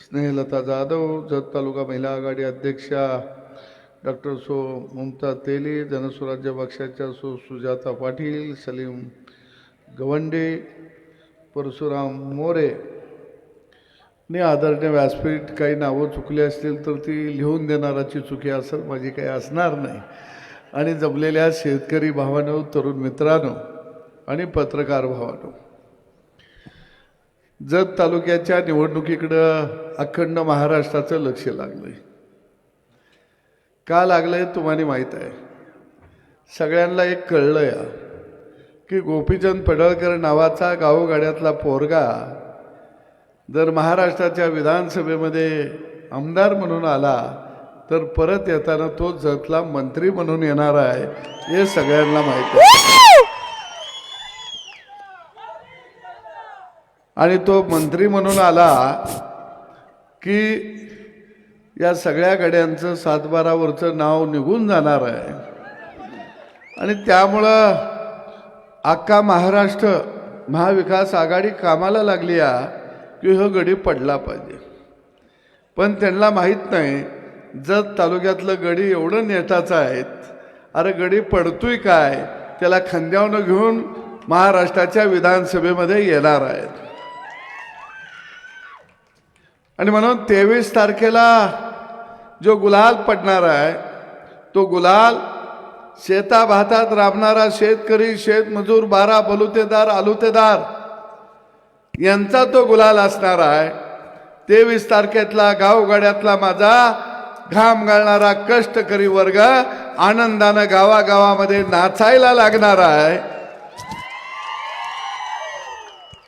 स्नेहलता जाधव, जत तालुका महिला आघाडी अध्यक्षा डॉक्टर ममता तेली, जनस्वराज्य पक्षाच्या सुजाता पाटील, सलीम गवंडे, परशुराम मोरे ने आदरणीय व्यासपीठ. काही नावं चुकली असतील तर ती लिहून देणाराची चुकी असेल, माझी काही असणार नाही. आणि जमलेल्या शेतकरी भावांनो, तरुण मित्रांनो आणि पत्रकार भावांनो, जत तालुक्याच्या निवडणुकीकडं अखंड महाराष्ट्राचं लक्ष लागलंय. का लागलंय तुम्हाला माहीत आहे. सगळ्यांना एक कळलं या की गोपीचंद पडळकर नावाचा गावोगाड्यातला पोरगा जर महाराष्ट्राच्या विधानसभेमध्ये आमदार म्हणून आला तर परत येताना तो जतला मंत्री म्हणून येणार आहे, हे सगळ्यांना माहीत आहे. आणि तो मंत्री म्हणून आला की या सगळ्या गड्यांचं 7-12वरचं नाव निघून जाणार आहे. आणि त्यामुळं अख्खा महाराष्ट्र महाविकास आघाडी कामाला लागली आहे की हा गडी पडला पाहिजे. पण त्यांना माहीत नाही जत तालुक्यातलं गडी एवढं नेटाचं आहे, अरे गडी पडतोय काय, त्याला खांद्यावनं घेऊन महाराष्ट्राच्या विधानसभेमध्ये येणार आहेत. आणि म्हणून 23 तारखेला जो गुलाल पडणार आहे तो गुलाल शेताभातात राबणारा शेतकरी, शेतमजूर, 12 बलुतेदार, आलुतेदार यांचा तो गुलाल असणार आहे. 23 तारखेतला गावगाड्यातला माझा घाम गाळणारा कष्टकरी वर्ग आनंदानं गावागावामध्ये नाचायला लागणार आहे.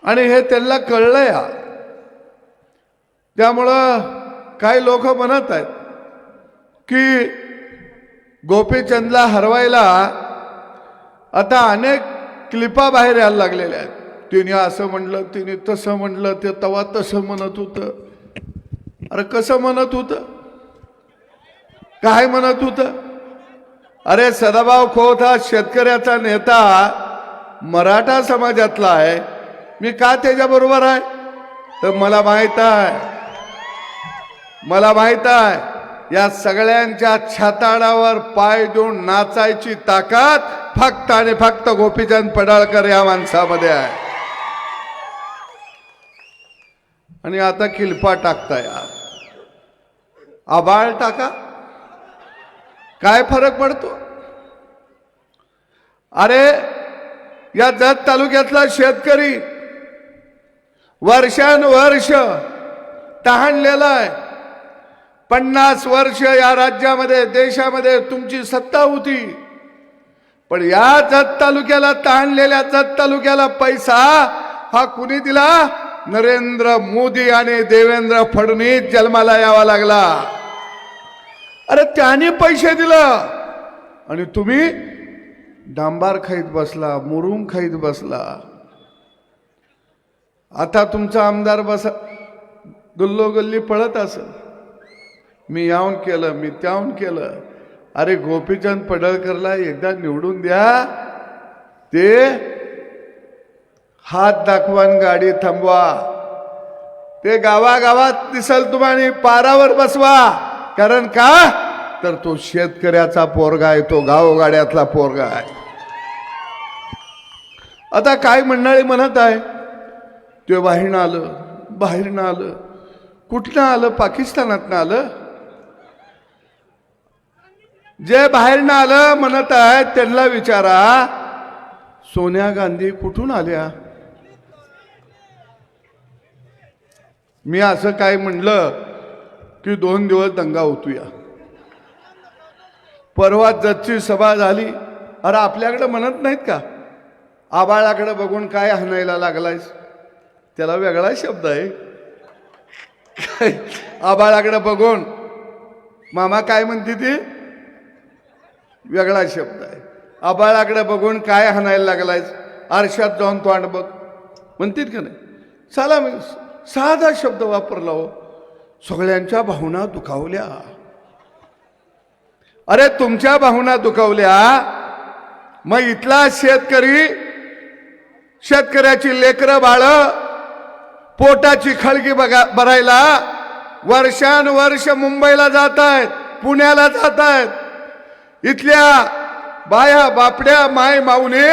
आणि हे त्यांना कळलं या. त्यामुळं काही लोक म्हणत आहेत की गोपीचंदला हरवायला आता अनेक क्लिपा बाहेर यायला लागलेल्या आहेत. तिने असं म्हणलं, तिने तसं म्हणलं, ते तवा तसं म्हणत होतं. अरे कसं म्हणत होतं, काय म्हणत होतं? अरे सदाभाऊ खोत हा शेतकऱ्याचा नेता मराठा समाजातला आहे. मी का त्याच्याबरोबर आहे तर मला माहित आहे या सगळ्यांच्या छाताडावर पाय देऊन नाचायची ताकद फक्त आणि फक्त गोपीचंद पडळकर या माणसामध्ये आहे. आणि आता किल्पा टाकताय, आबाळ टाका, काय फरक पडतो? अरे या जत तालुक्यातला शेतकरी वर्षानुवर्ष तहानलेला आहे. 50 वर्ष या राज्यामध्ये, देशामध्ये तुमची सत्ता होती, पण या जत तालुक्याला, तहानलेल्या जत तालुक्याला पैसा हा कुणी दिला? नरेंद्र मोदी आणि देवेंद्र फडणवीस जन्माला यावा लागला. अरे त्याने पैसे दिलं आणि तुम्ही डांबार खाईत बसला, मुरुम खाईत बसला. आता तुमचा आमदार बसा गल्लोगल्ली पळत असेल, मी याहून केलं, मी त्याहून केलं. अरे गोपीचंद पडळकरला एकदा निवडून द्या, ते हात दाखवान गाडी थांबवा, ते गावागावात दिसल तुम्हाला, पारावर बसवा. कारण का तर तो शेतकऱ्याचा पोरगा आहे, तो गावगाड्यातला पोरगा आहे. आता काय मंडळी म्हणत आहे ते बाहेरनं आलं, कुठनं आलं? पाकिस्तानातनं आलं. जे बाहेरनं आलं म्हणत आहे त्यांना विचारा, सोनिया गांधी कुठून आल्या? मी असं काय म्हणलं की 2 दिवस दंगा होतोया. परवा जतची सभा झाली. अरे आपल्याकडे म्हणत नाहीत का, आबाळाकडे बघून काय हाणायला लागलायस? त्याला वेगळा शब्द आहे. आबाळाकडे बघून मामा काय म्हणते ते वेगळा शब्द आहे. आबाळाकडे बघून काय हाणायला लागलायस? आरशात जाऊन तोंड बघ म्हणतील का नाही? साला मी साधा शब्द वापरला हो. सगळ्यांच्या भावना दुखावल्या. अरे तुमच्या भावना दुखावल्या, मग इथला शेतकऱ्याची लेकरं बाळ पोटाची खळगी भरायला वर्षानुवर्ष मुंबईला जात आहेत, पुण्याला जात आहेत. इथल्या बाया बापड्या माय माऊली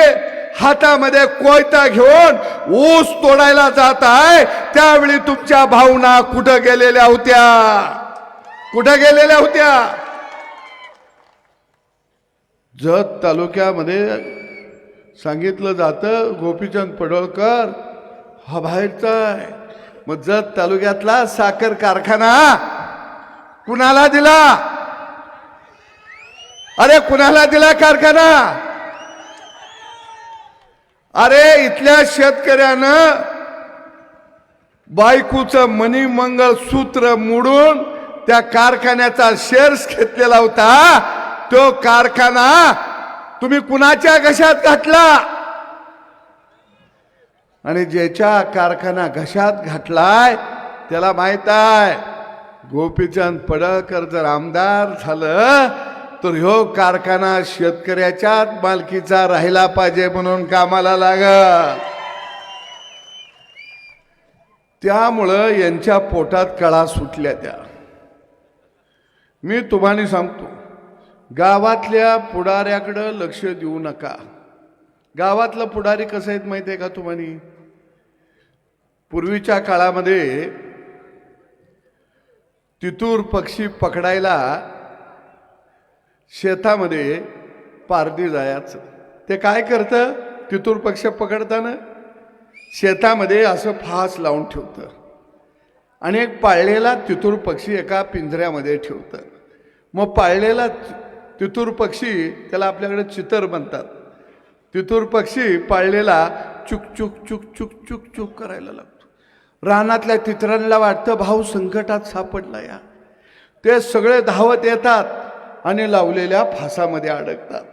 हातामध्ये कोयता घेऊन ऊस तोडायला जात आहे. त्यावेळी तुमच्या भावना कुठं गेलेल्या होत्या? कुठं गेलेल्या होत्या? जत तालुक्यामध्ये सांगितलं जातं गोपीचंद पडळकर हा बाहेरचा आहे. मग जत तालुक्यातला साखर कारखाना कुणाला दिला? अरे कुणाला दिला कारखाना? अरे इथल्या शेतकऱ्यानं बायकोचं मनी मंगळ सूत्र मोडून त्या कारखान्याचा शेअर्स घेतलेला होता. तो कारखाना तुम्ही कुणाच्या घशात घातला? आणि ज्याच्या कारखाना घशात घातलाय त्याला माहित आहे गोपीचंद पडळकर जर आमदार झालं तर ह्यो कारखाना शेतकऱ्याच्याच मालकीचा राहिला पाहिजे म्हणून कामाला लागल. त्यामुळं यांच्या पोटात कळा सुटल्या. त्या मी तुम्हाला सांगतो, गावातल्या पुढाऱ्याकडे लक्ष देऊ नका. गावातलं पुढारी कसं आहेत माहिती आहे का तुम्हाला? पूर्वीच्या काळामध्ये तितूर पक्षी पकडायला शेतामध्ये पारधी जायचं. ते काय करतं? तितूर पक्षी पकडताना शेतामध्ये असं फास लावून ठेवतं आणि एक पाळलेला तितूर पक्षी एका पिंजऱ्यामध्ये ठेवतं. मग पाळलेला तितूर पक्षी, त्याला आपल्याकडे चितर म्हणतात, तितूर पक्षी पाळलेला चुक चुक चुक चुक चुक चुक करायला लागतो. रानातल्या तितरांना वाटतं भाऊ संकटात सापडला या. ते सगळे धावत येतात आणि लावलेल्या फासामध्ये अडकतात.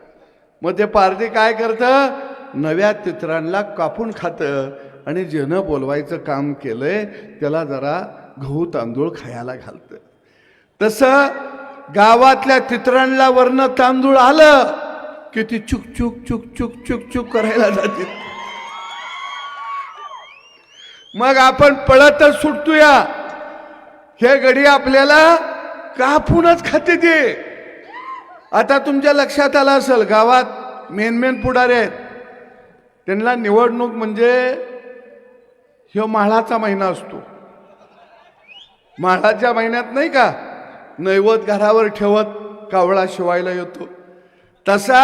मग ते पारधी काय करतं? नव्या तितरांना कापून खातं आणि ज्यानं बोलवायचं काम केलंय त्याला जरा गहू तांदूळ खायला घालतं. तसं गावातल्या तितरांना वरनं तांदूळ आलं की ती चुक चुक चुक चुक चुक चुक करायला जाते. मग आपण पळतच सुटतोया. हे गडी आपल्याला कापूनच खाते ते. आता तुमच्या लक्षात आलं असेल, गावात मेन पुढारी आहेत, त्यांना निवडणूक म्हणजे ह्यो माळाचा महिना असतो. माळाच्या महिन्यात नाही का नैवत घरावर ठेवत कावळा शिवायला येतो, तसा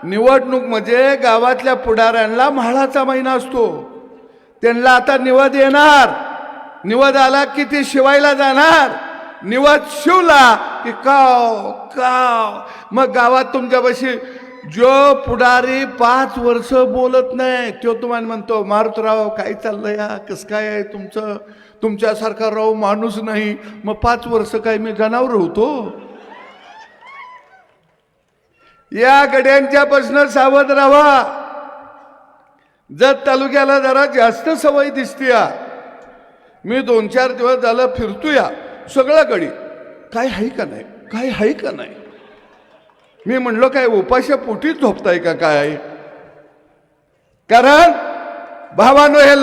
निवडणूक म्हणजे गावातल्या पुढाऱ्यांना म्हाळाचा महिना असतो. त्यांना आता निवद येणार. निवद आला की ती शिवायला जाणार. निवद शिवला की काव काव. मग गावात तुमच्यापाशी जो पुढारी 5 वर्ष बोलत नाही तो तुम्हाला म्हणतो, मारुतराव काय चाललंय या, कसं काय आहे तुमचं? तुमच्यासारखा राव माणूस नाही. मग 5 वर्ष काय मी जनावर होतो? या गड्यांच्यापासून सावध राहा. जत तालुक्याला जरा जास्त सवय दिसते. मी 2-4 दिवस झालं फिरतोया सगळं गडी. काय आहे का नाही, काय आहे का नाही. मी म्हणलो काय उपाशा पोटीच झोपताय का काय? कारण भावानो ही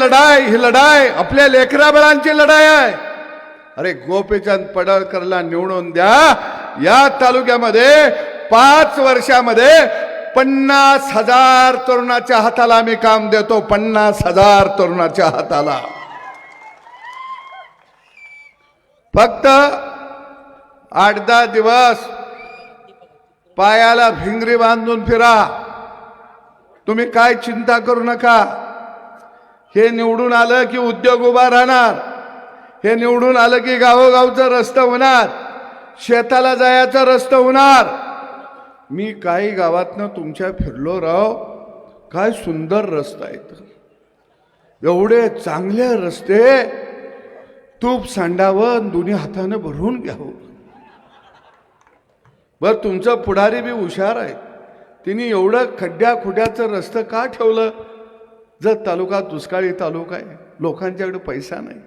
लढाई आपल्या लेकरा बाळांची लढाई आहे. अरे गोपीचंद पडळकरला निवडून द्या. या तालुक्यामध्ये 5 वर्षामध्ये 50,000 तरुणाच्या हाताला आम्ही काम देतो. 50,000 तरुणाच्या हाताला. फक्त 8-10 दिवस पायाला भिंगरी बांधून फिरा. तुम्ही काय चिंता करू नका. हे निवडून आलं की उद्योग उभा राहणार. हे निवडून आलं की गावोगावचं रस्ता होणार. शेताला जायचं रस्ता होणार. मी काही गावातनं तुमच्या फिरलो राव. काय सुंदर रस्ता आहेत. एवढे चांगले रस्ते. तूप सांडावं दोन्ही हाताने भरून घ्यावं. बर तुमचं पुढारी बी हुशार आहे. तिने एवढं खड्ड्या खुड्याचं रस्तं का ठेवलं? जर तालुका दुष्काळी तालुका आहे, लोकांच्याकडे पैसा नाही.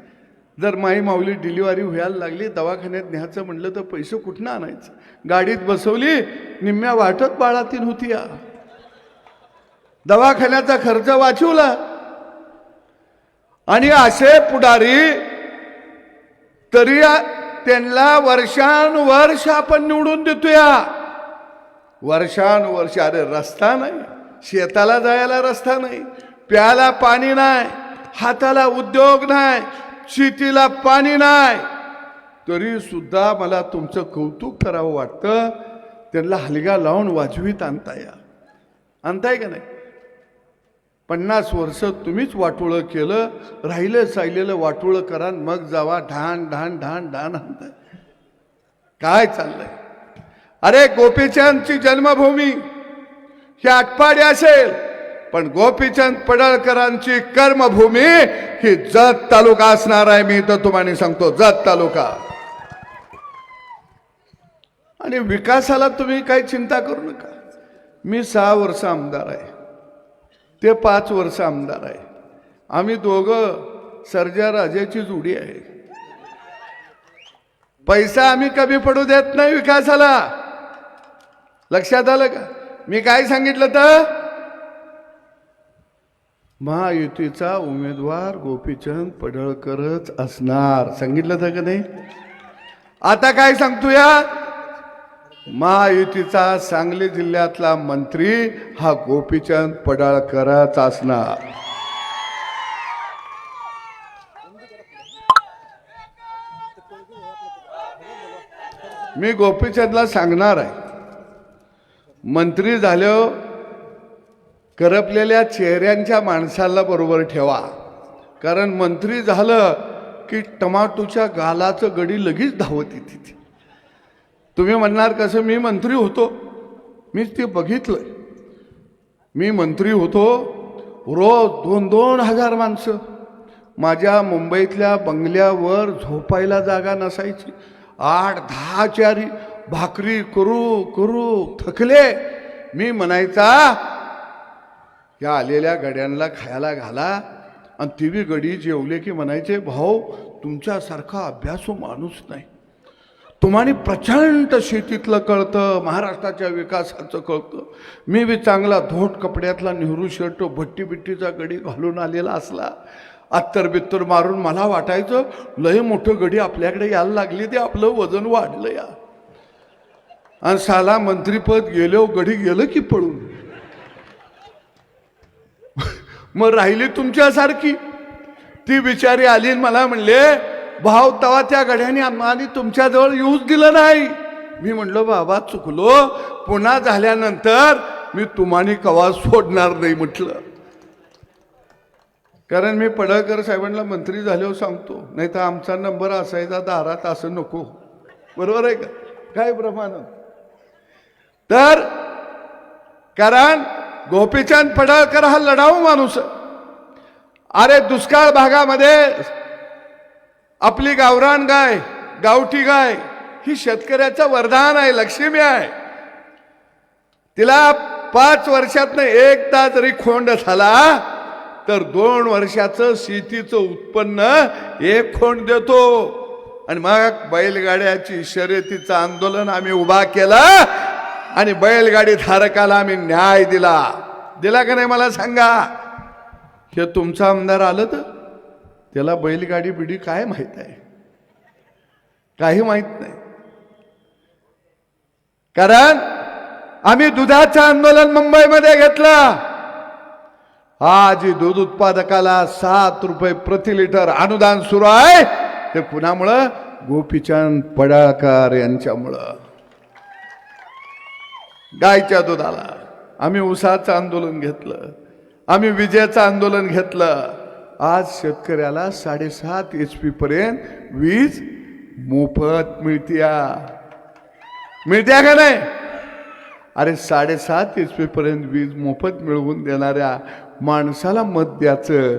जर माई माऊली डिलिव्हरी व्हायला लागली, दवाखान्यात न्यायचं म्हणलं तर पैसे कुठनं आणायचं? गाडीत बसवली, निम्म्या वाटत बाळातीन होती. या दवाखान्याचा खर्च वाचवला. आणि असे पुढारी तरी त्यांना वर्षानुवर्ष आपण निवडून देतोया, वर्षानुवर्ष. अरे रस्ता नाही, शेताला जायला रस्ता नाही, प्यायला पाणी नाही, हाताला उद्योग नाही, शेतीला पाणी नाही, तरी सुद्धा मला तुमचं कौतुक करावं वाटतं. त्यांना हलगा लावून वाजवीत आणताय का नाही? 50 वर्ष तुम्हीच वाटोळं केलं, राहिलं सायलेलं वाटोळं करा, मग जावा ढाण ढाण ढाण ढाण आणताय. काय चाललंय? अरे गोपीचंदची जन्मभूमी ही आटपाडी असेल, पण गोपीचंद पडळकरांची कर्मभूमी ही जत तालुका असणार आहे. मी तर तुम्हाला सांगतो, जत तालुका. आणि विकासाला तुम्ही काही चिंता करू नका. मी 6 वर्ष आमदार आहे, ते 5 वर्ष आमदार आहे. आम्ही दोघं सर्जा राजाची जोडी आहे. पैसा आम्ही कमी पडू देत नाही विकासाला. लक्षात आलं का? मी काय सांगितलं तर महायुतीचा उमेदवार गोपीचंद पडळकरच असणार सांगितलं तर का नाही? आता काय सांगतोया? महायुतीचा सांगली जिल्ह्यातला मंत्री हा गोपीचंद पडळकरच असणार. मी गोपीचंदला सांगणार आहे, मंत्री झाल्यावर करपलेल्या चेहऱ्यांच्या माणसाला बरोबर ठेवा. कारण मंत्री झालं की टमाटोच्या गालाचं गडी लगेच धावत येते. तुम्ही म्हणणार कसं? मी मंत्री होतो, मीच ते बघितलंय. मी मंत्री होतो, रोज 2-2 हजार माणसं. माझ्या मुंबईतल्या बंगल्यावर झोपायला जागा नसायची. 8-10 चारी भाकरी करू करू थकले. मी म्हणायचा या आलेल्या गड्यांना खायला घाला. आणि ती बी गडी जेवले की म्हणायचे, भाऊ तुमच्यासारखा अभ्यासू माणूस नाही, तुम्हाला प्रचंड शेतीतलं कळतं, महाराष्ट्राच्या विकासाचं कळतं. मी बी चांगला धोट कपड्यातला नेहरू शर्ट भट्टी बिट्टीचा गडी घालून आलेला असला, अत्तर बित्तर मारून मला वाटायचं लय मोठं गडी आपल्याकडे यायला लागली, ते आपलं वजन वाढलं या. आणि साला मंत्रीपद गेलो, गडी गेलं की पळून. मग राहिली तुमच्यासारखी. ती बिचारी आली मला म्हणले, भाऊ तवा त्या गड्याने आम्हाला तुमच्याजवळ येऊच दिलं नाही. मी म्हणलो बाबा चुकलो, पुन्हा झाल्यानंतर मी तुम्हाला कवा सोडणार नाही म्हटलं. कारण मी पडळकर साहेबांना मंत्री झाल्यावर सांगतो, नाही तर आमचा नंबर असायचा दारात, असं नको. बरोबर आहे का? काय प्रमाण? तर कारण गोपीचंद पडळकर हा लढाऊ माणूस. अरे दुष्काळ भागामध्ये आपली गावरान गाय, गावठी गाय ही शेतकऱ्याचं वरदान आहे, लक्ष्मी आहे. तिला 5 वर्षातनं एकदा जरी खोंड झाला तर 2 वर्षाचं शेतीचं उत्पन्न 1 खोंड देतो. आणि मग बैलगाड्याची शर्यतीचं आंदोलन आम्ही उभा केलं आणि बैलगाडी धारकाला आम्ही न्याय दिला का नाही मला सांगा? हे तुमचा आमदार आलं तर त्याला बैलगाडी बिडी काय माहित आहे? काही माहित नाही. कारण आम्ही दुधाचं आंदोलन मुंबईमध्ये घेतलं. आज दूध उत्पादकाला 7 रुपये प्रति लिटर अनुदान सुरू आहे. ते कुणामुळं? गोपीचंद पडळकर यांच्यामुळं. गायच्या दुधाला आम्ही ऊसाचं आंदोलन घेतलं, आम्ही विजेचं आंदोलन घेतलं. आज शेतकऱ्याला 7.5 HP पर्यंत वीज मोफत मिळत्या का नाही? अरे 7.5 HP पर्यंत वीज मोफत मिळवून देणाऱ्या माणसाला मत द्यायचं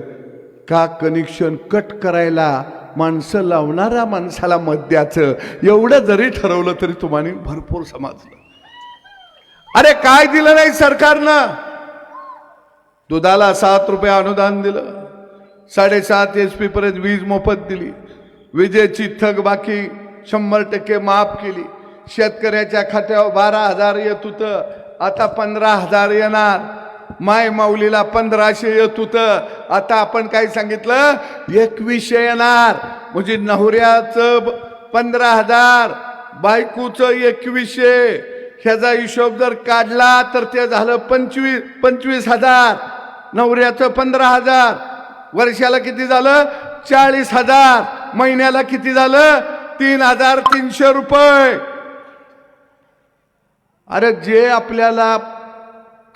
का? कनेक्शन कट करायला माणसं लावणाऱ्या माणसाला मत द्यायचं, एवढं जरी ठरवलं तरी तुम्हाला भरपूर समजलं. अरे काय दिलं नाही सरकारनं? दुधाला 7 रुपये अनुदान दिलं, 7.5 HP पर्यंत वीज मोफत दिली, विजेची थकबाकी 100% माफ केली. शेतकऱ्याच्या खात्यावर 12,000 येत होतं, आता 15,000 येणार. माय माऊलीला 1500 येत होतं, आता आपण काय सांगितलं? 2100 येणार. म्हणजे नवऱ्याचं 15,000, बायकोचं 2100, ह्याचा हिशोब जर काढला तर ते झालं 25,000, नवऱ्याचं 15,000, वर्षाला किती झालं 40,000, महिन्याला किती झालं 3,300 रुपये. अरे जे आपल्याला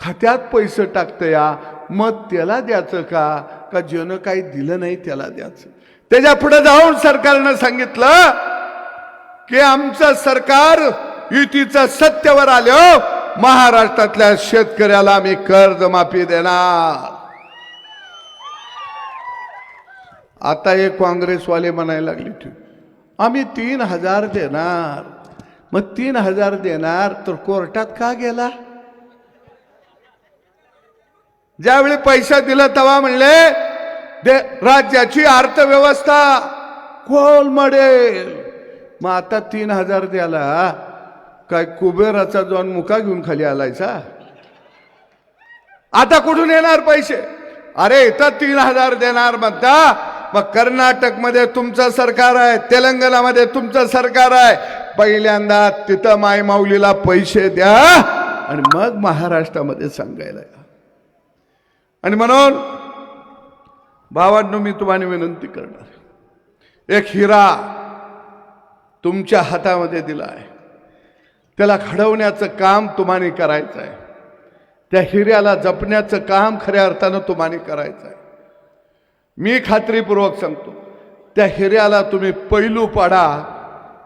खात्यात पैसे टाकतं या, मग त्याला द्यायचं का ज्यानं काही दिलं नाही त्याला द्यायचं. त्याच्या पुढे जाऊन सरकारनं सांगितलं की आमचं सरकार युतीचं सत्तेवर आलं, महाराष्ट्रातल्या शेतकऱ्याला आम्ही कर्जमाफी देणार. आता हे काँग्रेसवाले म्हणायला लागले आम्ही 3,000 देणार. मग 3,000 देणार तर कोर्टात का गेला? ज्यावेळी पैसा दिला तेव्हा म्हणले राज्याची अर्थव्यवस्था कोलमडेल. मग आता 3,000 द्याला काय कुबेराचा जाऊन मुका घेऊन खाली आलायचा? आता कुठून येणार पैसे? अरे इथं 3,000 देणार म्हणता, मग कर्नाटकमध्ये तुमचं सरकार आहे, तेलंगणामध्ये तुमचं सरकार आहे, पहिल्यांदा तिथं मायमाऊलीला पैसे द्या आणि मग महाराष्ट्रामध्ये सांगायला या. आणि म्हणून भावांनो, मी तुम्हाला विनंती करणार, एक हिरा तुमच्या हातामध्ये दिला आहे, त्याला घडवण्याचं काम तुम्हाला करायचं आहे. त्या हिऱ्याला जपण्याचं काम खऱ्या अर्थानं तुम्हाला करायचं आहे. मी खात्रीपूर्वक सांगतो, त्या हिऱ्याला तुम्ही पैलू पाडा,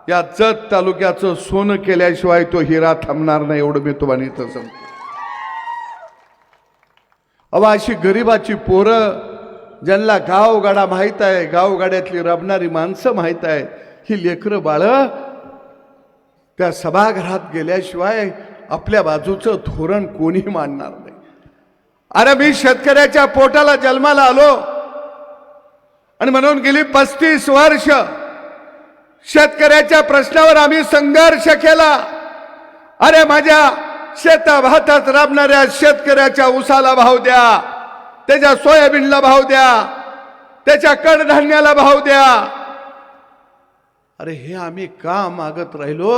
या जत तालुक्याचं सोनं केल्याशिवाय तो हिरा थांबणार नाही, एवढं मी तुम्हाला इथं सांगतो. अशी गरिबाची पोरं ज्यांना गावगाडा माहीत आहे, गावगाड्यातली रबणारी माणसं माहीत आहे, ही लेकरं बाळ त्या सभागृहात गेल्याशिवाय आपल्या बाजूचं धोरण कोणी मानणार नाही. अरे मी शेतकऱ्याच्या पोटाला जन्माला आलो आणि म्हणून गेली 35 वर्ष शेतकऱ्याच्या प्रश्नावर आम्ही संघर्ष केला. अरे माझ्या शेताभातात राबणाऱ्या शेतकऱ्याच्या ऊसाला भाव द्या, त्याच्या सोयाबीनला भाव द्या, त्याच्या कडधान्याला भाव द्या. अरे हे आम्ही का मागत राहिलो?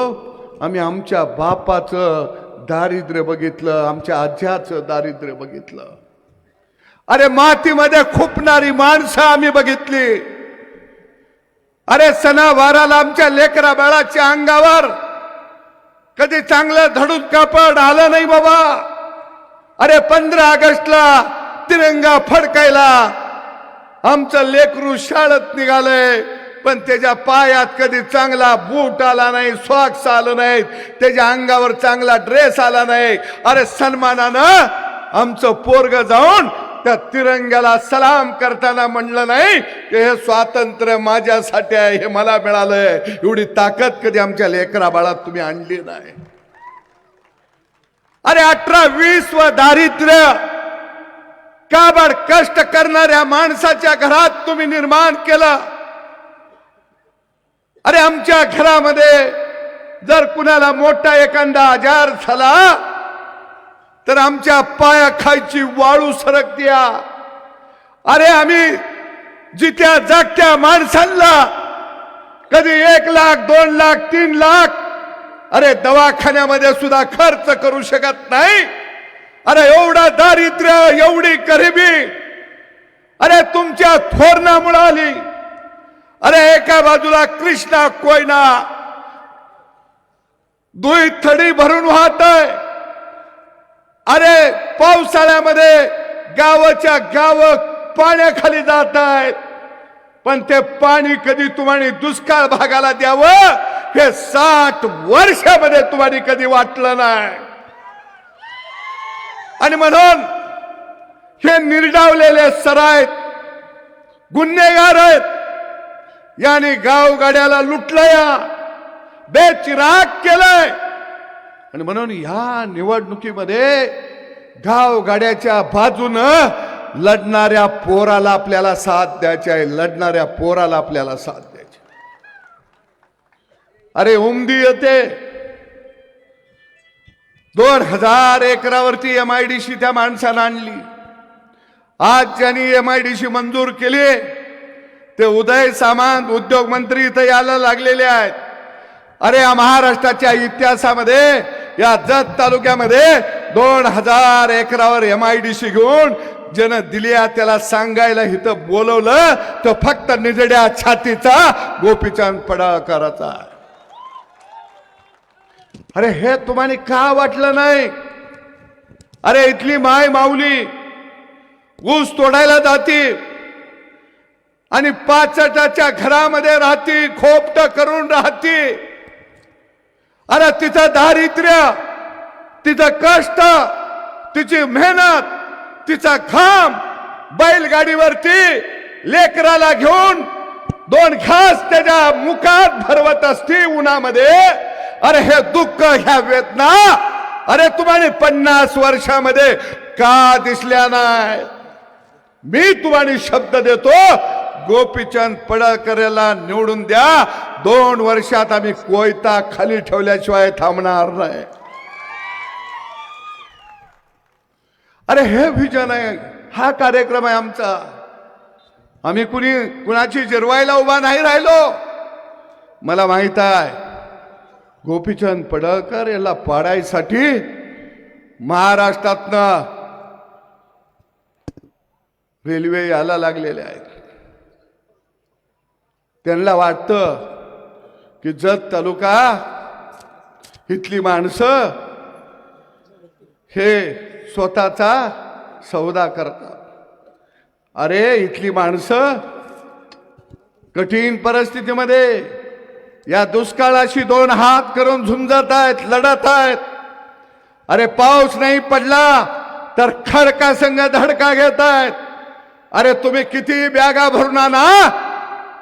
आम्ही आमच्या बापाचं दारिद्र्य बघितलं, आमच्या आज्याचं दारिद्र्य बघितलं. अरे मातीमध्ये खुपणारी माणसं आम्ही बघितली. अरे सणावाराला आमच्या लेकरा बाळाच्या अंगावर कधी चांगलं धडून कापड आलं नाही बाबा. अरे 15 ऑगस्टला तिरंगा फडकायला आमचं लेकरू शाळेत निघालंय, पण त्याच्या पायात कधी चांगला बूट आला नाही, सॉक्स आलं नाही, त्याच्या अंगावर चांगला ड्रेस आला नाही. अरे सन्मानानं आमचं पोरग जाऊन त्या तिरंग्याला सलाम करताना म्हणलं नाही की हे स्वातंत्र्य माझ्यासाठी आहे, हे मला मिळालंय. एवढी ताकद कधी आमच्या लेकरा बाळात तुम्ही आणली नाही. अरे 18-20 व दारिद्र्य काबड कष्ट करणाऱ्या माणसाच्या घरात तुम्ही निर्माण केलं. अरे आमच्या घरामध्ये जर कुणाला मोठा एखादा आजार झाला तर आमच्या पाया खायची वाळू सरकत्या. अरे आम्ही जित्या जागत्या माणसांना कधी 1 लाख 2 लाख 3 लाख अरे दवाखान्यामध्ये सुद्धा खर्च करू शकत नाही. अरे एवढा दारिद्र्य, एवढी गरिबी अरे तुमच्या थोरणामुळे आली. अरे एका बाजूला कृष्णा कोयना दुई थडी भरून वाहत आहे. अरे पावसाळ्यामध्ये गावाच्या गाव पाण्याखाली जात आहेत, पण ते पाणी कधी तुम्हाला दुष्काळ भागाला द्यावं हे 60 वर्षामध्ये तुम्हाला कधी वाटलं नाही. आणि म्हणून हे निर्डावलेले सराईत गुन्हेगार आहेत, याने गावगाड्याला लुटलंय, बेचिराग केलंय. आणि म्हणून ह्या निवडणुकीमध्ये गावगाड्याच्या बाजूनं लढणाऱ्या पोराला आपल्याला साथ द्यायची आहे, लढणाऱ्या पोराला आपल्याला साथ द्यायची. अरे उमदी येते 2000 एकरावरती MIDC त्या माणसानं आणली. आज ज्यांनी MIDC मंजूर केली ते उदय सामंत उद्योग मंत्री इथं यायला लागलेले आहेत. अरे या महाराष्ट्राच्या इतिहासामध्ये या जत तालुक्यामध्ये 2000 एकरावर MIDC घेऊन ज्यानं दिल्या त्याला सांगायला इथं बोलवलं तर फक्त निजड्या छातीचा गोपीचंद पडळकरांचा. अरे हे तुम्हाला का वाटलं नाही? अरे इथली माय माऊली ऊस तोडायला जाती आणि पाचटाच्या घरामध्ये राहती, खोपट करून राहती. अरे तिचं दारिद्र्य, तिचं कष्ट, तिची मेहनत, तिचा घाम बैलगाडीवरती लेकराला घेऊन 2 घास त्याच्या मुखात भरवत असती उन्हामध्ये. अरे हे दुःख, ह्या वेदना अरे तुम्हाला 50 वर्षामध्ये का दिसल्या नाही? मी तुम्हाला शब्द देतो, गोपीचंद पडळकरला निवडून द्या. 2 वर्षात आम्ही कोयता खाली ठेवल्याशिवाय थांबणार नाही. अरे हे विजन आहे, हा कार्यक्रम आहे आमचा. आम्ही कुणाची जिरवायला उभा नाही राहिलो. मला माहित आहे गोपीचंद पडळकर याला पाडायसाठी महाराष्ट्रातनं रेल्वे यायला लागलेले आहेत. त्यांना वाटतं की जत तालुका इथली माणसं हे स्वतःचा सौदा करतात. अरे इथली माणसं कठीण परिस्थितीमध्ये या दुष्काळाशी 2 हात करून झुंजत आहेत, लढत आहेत. अरे पाऊस नाही पडला तर खडका संग धडका घेत आहेत. अरे तुम्ही किती बॅगा भरून आणा,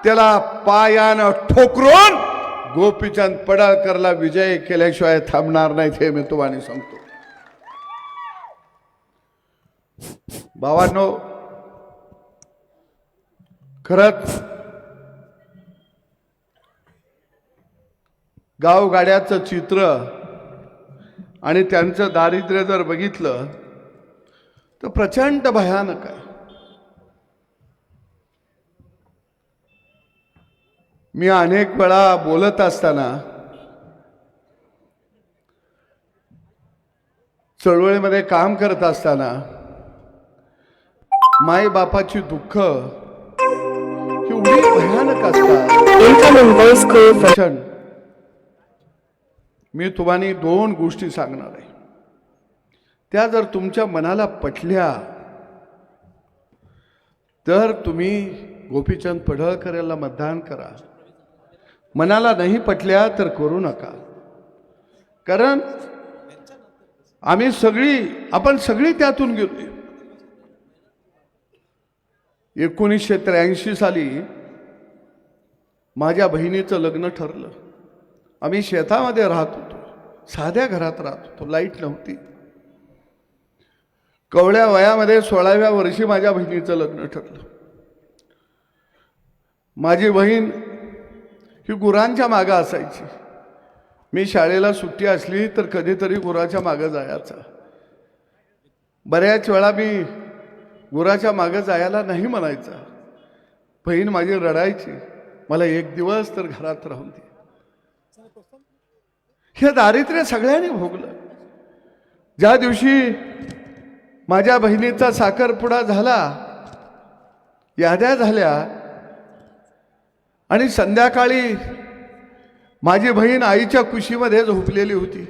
त्याला पायानं ठोकरून गोपीचंद पडळकरला विजय केल्याशिवाय थांबणार नाहीत, हे मी तुम्हाला सांगतो. भावांनो, खरंच गावगाड्याचं चित्र आणि त्यांचं दारिद्र्य जर बघितलं तर प्रचंड भयानक आहे. मी अनेक वेळा बोलत असताना चळवळीमध्ये काम करत असताना माई बापाची दुःख एवढी भयानक असतात. मी तुम्हाला 2 गोष्टी सांगणार आहे. त्या जर तुमच्या मनाला पटल्या तर तुम्ही गोपीचंद पडळकर याला मतदान करा. मनाला नाही पटल्या तर करू नका. कारण आपण सगळी त्यातून गेलोय. 1983 साली माझ्या बहिणीचं लग्न ठरलं. आम्ही शेतामध्ये राहत होतो, साध्या घरात राहत होतो, लाईट नव्हती. कवळ्या वयामध्ये 16व्या वर्षी माझ्या बहिणीचं लग्न ठरलं. माझी बहीण ही गुरांच्या मागं असायची. मी शाळेला सुट्टी असली तर कधीतरी गुराच्या मागं जायचा. बऱ्याच वेळा मी गुराच्या मागं जायला नाही म्हणायचा. बहीण माझी रडायची, मला 1 दिवस तर घरात राहून दे. हे दारिद्र्य सगळ्यांनी भोगलं. ज्या दिवशी माझ्या बहिणीचा साखरपुडा झाला, याद्या झाल्या आणि संध्याकाळी माझी बहीण आईच्या कुशीमध्ये झोपलेली होती.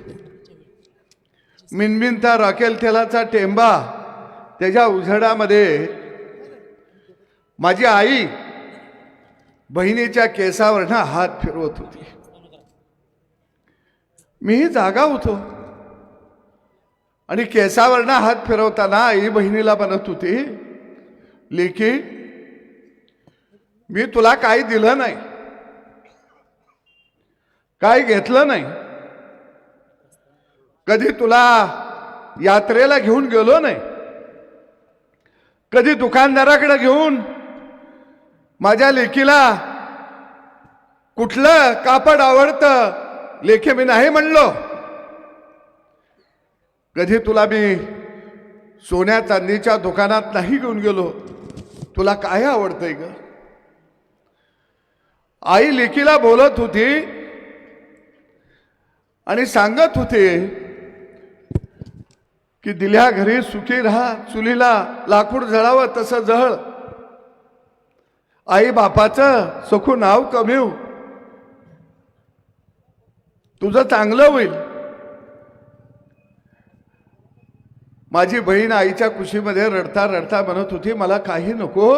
मिनमिनता राखेल तेलाचा टेंबा त्याच्या उझडामध्ये माझी आई बहिणीच्या केसावरनं हात फिरवत होती. मीही जागा होतो आणि केसावरनं हात फिरवताना आई बहिणीला म्हणत होती, लेकी मी तुला काही दिलं नाही, काही घेतलं नाही, कधी तुला यात्रेला घेऊन गेलो नाही, कधी दुकानदाराकडे घेऊन माझ्या लेकीला कुठलं कापड आवडतं लेखे मी नाही म्हणलो, कधी तुला मी सोन्या चांदीच्या दुकानात नाही घेऊन गेलो, तुला काय आवडतंय ग. आई लेकीला बोलत होती आणि सांगत होते की दिल्या घरी सुखी राहा, चुलीला लाकूड जळावं तसं जळ, आई बापाचं सखू नाव कमीव, तुझं चांगलं होईल. माझी बहीण आईच्या कुशीमध्ये रडता रडता म्हणत होती मला काही नको.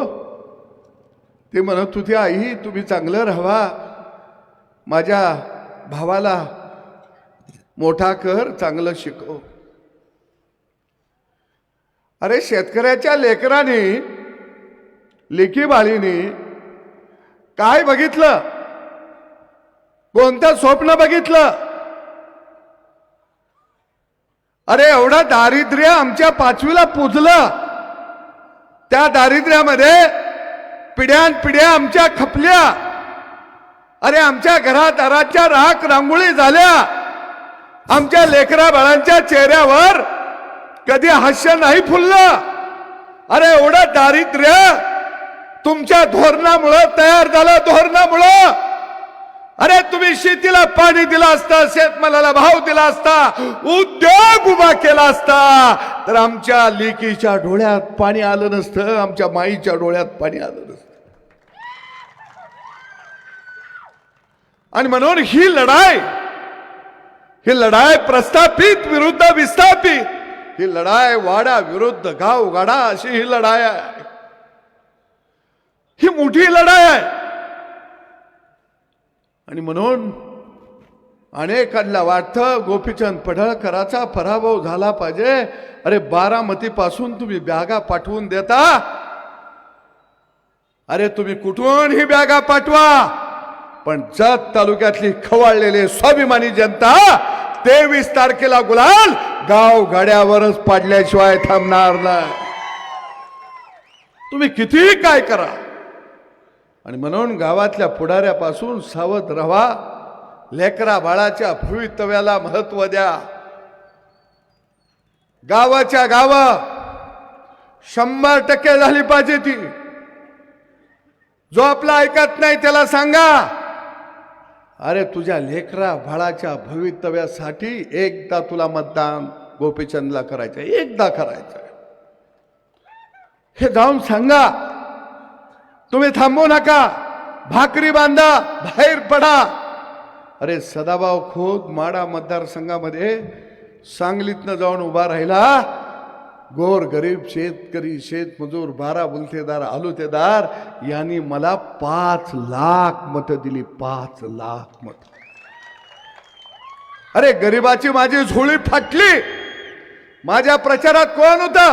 ती म्हणत होती आई तुम्ही चांगलं राहा, माझ्या भावाला मोठा कर, चांगलं शिकव. अरे शेतकऱ्याच्या लेकराने लेकी बाळीने काय बघितलं, कोणतं स्वप्न बघितलं? अरे एवढा दारिद्र्य आमच्या पाचवीला पुजलं. त्या दारिद्र्यामध्ये पिढ्यानपिढ्या आमच्या खपल्या. अरे आमच्या घरात दाराच्या राख रांगोळी झाल्या. आमच्या लेकरा बाळांच्या चेहऱ्यावर कधी हास्य नाही फुललं. अरे एवढं दारिद्र्य तुमच्या धोरणामुळं तयार झालं. धोरणामुळं अरे तुम्ही शेतीला पाणी दिलं असतं, शेतमालाला भाव दिला असता, उद्योग उभा केला असता, तर आमच्या लेकीच्या डोळ्यात पाणी आलं नसतं, आमच्या माईच्या डोळ्यात पाणी आलं नसतं. आणि म्हणून ही लढाई प्रस्थापित विरुद्ध विस्थापित, ही लढाई वाडा विरुद्ध गाव गाडा अशी ही लढाई आहे. ही मोठी लढाई आहे. आणि म्हणून अनेकांना वाटतं गोपीचंद पडळकरांचा पराभव झाला पाहिजे. अरे बारामतीपासून तुम्ही बॅगा पाठवून देता. अरे तुम्ही कुठून ही बॅगा पाठवा, पण जत तालुक्यातली खवळलेली स्वाभिमानी जनता 23 तारखेला गुलाल गाव गाड्यावरच पाडल्याशिवाय थांबणार नाही. तुम्ही किती काय करा. आणि म्हणून गावातल्या पुढाऱ्यापासून सावध राहा. लेकरा बाळाच्या भवितव्याला महत्व द्या. गावाच्या गाव 100% झाली पाहिजे ती. जो आपला ऐकत नाही त्याला सांगा, अरे तुझ्या लेकरा बाळाच्या भवितव्यासाठी एकदा तुला मतदान गोपीचंदला करायचं, एकदा करायचं. हे जाऊन सांगा. तुम्ही थांबू नका. भाकरी बांधा, बाहेर पडा. अरे सदाभाऊ खोत माडा मतदारसंघामध्ये सांगलीतनं जाऊन उभा राहिला. गोर गरीब शेतकरी, शेतमजूर, 12 बुलतेदार, आलुतेदार यांनी मला 5 लाख मतं दिली. 5 लाख मत. अरे गरिबाची माझी झोळी फाटली. माझ्या प्रचारात कोण होता?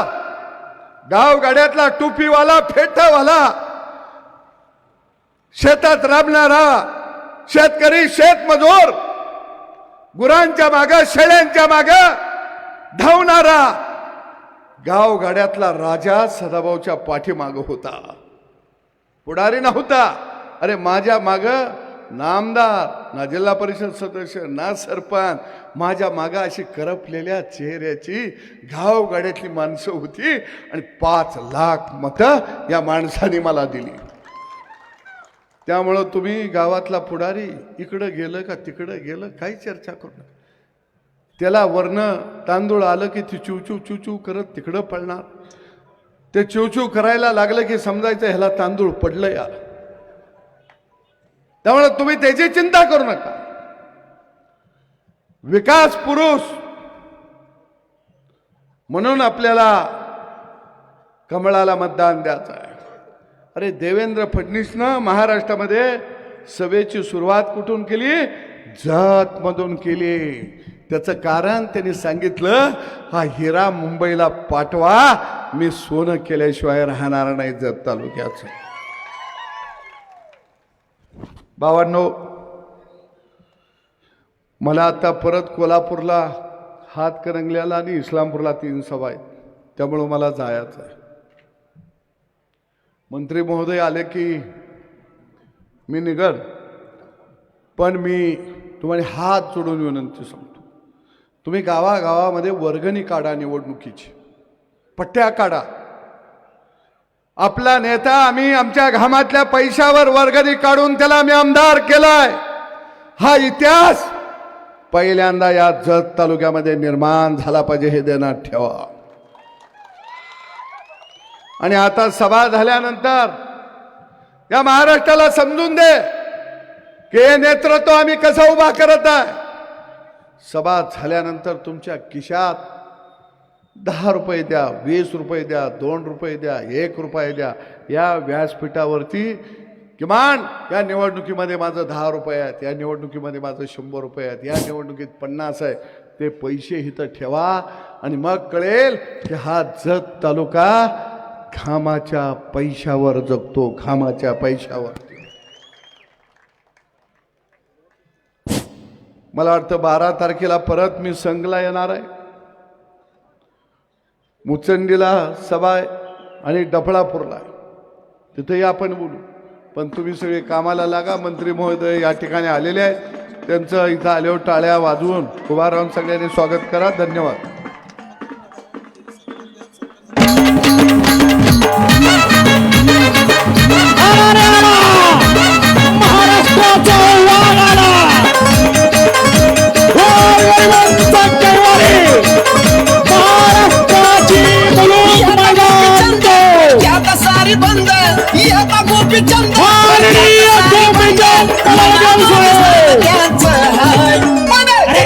गाव गाड्यातला टोपीवाला, फेटावाला, शेतात राबणारा शेतकरी, शेतमजूर, गुरांच्या माग, शेळ्यांच्या माग धावणारा गाव गाड्यातला राजा सदाभाऊच्या पाठीमाग होता. पुढारी नव्हता. अरे माझ्या माग ना आमदार, ना जिल्हा परिषद सदस्य, ना सरपंच, माझ्या माग अशी करपलेल्या चेहऱ्याची गाव गाड्यातली माणसं होती. आणि 5 लाख मतं या माणसाने मला दिली. त्यामुळं तुम्ही गावातला पुढारी इकडं गेलं का तिकडं गेलं काही चर्चा करू नका. त्याला वरनं तांदूळ आलं की ती चिवचू चिवचू करत तिकडं पडणार. ते चिवचू करायला लागलं की समजायचं ह्याला तांदूळ पडलं या. त्यामुळे तुम्ही त्याची चिंता करू नका. विकास पुरुष म्हणून आपल्याला कमळाला मतदान द्यायचं आहे. अरे देवेंद्र फडणवीसनं महाराष्ट्रामध्ये सभेची सुरुवात कुठून केली? जत मधून केली. त्याचं कारण त्यांनी सांगितलं, हा हिरा मुंबईला पाठवा, मी सोनं केल्याशिवाय राहणार नाही जत तालुक्याचं. भावांनो, मला आता परत कोल्हापूरला, हातकणंगल्याला आणि इस्लामपूरला 3 सभा आहेत. त्यामुळं मला जायचं आहे. मंत्री महोदय आले की मी निघल, पण मी तुम्हाला हात जोडून विनंती सांगतो, तुम्ही गावागावामध्ये वर्गणी काढा, निवडणुकीची पट्ट्या काढा. आपला नेता आम्ही आमच्या घामातल्या पैशावर वर्गणी काढून त्याला आम्ही आमदार केलाय. हा इतिहास पहिल्यांदा या जत तालुक्यामध्ये निर्माण झाला पाहिजे हे ध्यानात ठेवा. आणि आता सभा झाल्यानंतर या महाराष्ट्राला समजून दे की हे नेतृत्व आम्ही कसं उभा करत आहे. सभा झाल्यानंतर तुमच्या खिशात 10 रुपये द्या, 20 रुपये द्या, 2 रुपये द्या, 1 रुपये द्या. या व्यासपीठावरती किमान या निवडणुकीमध्ये माझं 10 रुपये आहेत, या निवडणुकीमध्ये माझं 100 रुपये आहेत, या निवडणुकीत 50 आहे, ते पैसे इथं ठेवा. आणि मग कळेल की हा जत तालुका घामाच्या पैशावर जगतो, घामाच्या पैशावर. मला वाटतं 12 तारखेला परत मी संघला येणार आहे. मुचंडीला सभा आहे आणि डफळापूरला आहे, तिथेही आपण बोलू. पण तुम्ही सगळे कामाला लागा. मंत्री महोदय या ठिकाणी आलेले आहेत, त्यांचं इथं आल्यावर टाळ्या वाजवून उभा राहून सगळ्यांनी स्वागत करा. धन्यवाद.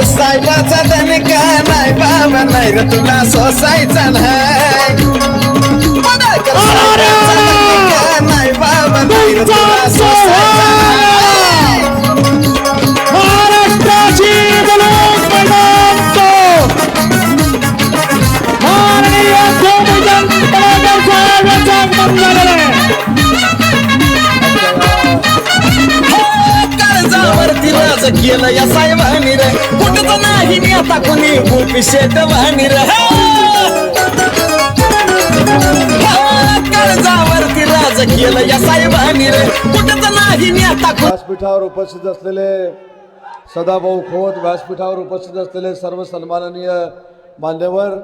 साहेबाचा दणका नाही बाबा नाही रे तुला सोसायचा नाही. नाही बाबा नाही रे तुला सोसायचा नाही. महाराष्ट्राची कर्जावरती राज केलं या साहेबांनी रे, कुठंच नाही मी आता कुणी गोपी शेटवानी रे. कर्जावरती राज केलं या साहेबांनी रे, कुठंच नाही मी आता. व्यासपीठावर उपस्थित असलेले सदाभाऊ खोत, व्यासपीठावर उपस्थित असलेले सर्व सन्माननीय मान्यवर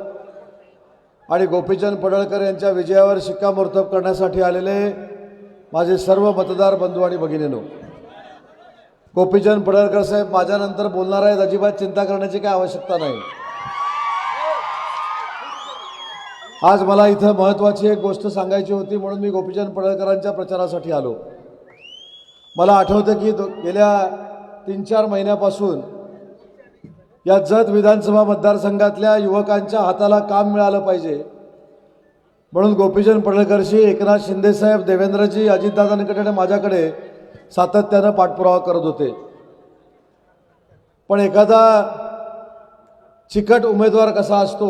आणि गोपीचंद पडळकर यांच्या विजयावर शिक्कामोर्तब करण्यासाठी आलेले माझे सर्व मतदार बंधू आणि भगिनींनो, गोपीचंद पडळकर साहेब माझ्यानंतर बोलणार आहेत, अजिबात चिंता करण्याची काही आवश्यकता नाही. आज मला इथं महत्त्वाची एक गोष्ट सांगायची होती, म्हणून मी गोपीचंद पडळकरांच्या प्रचारासाठी आलो. मला आठवतं की गेल्या 3-4 महिन्यापासून या जत विधानसभा मतदारसंघातल्या युवकांच्या हाताला काम मिळालं पाहिजे म्हणून गोपीचंद पडळकरशी एकनाथ शिंदेसाहेब, देवेंद्रजी, अजितदादांकडे आणि माझ्याकडे सातत्यानं पाठपुरावा करत होते. पण एखादा चिकट उमेदवार कसा असतो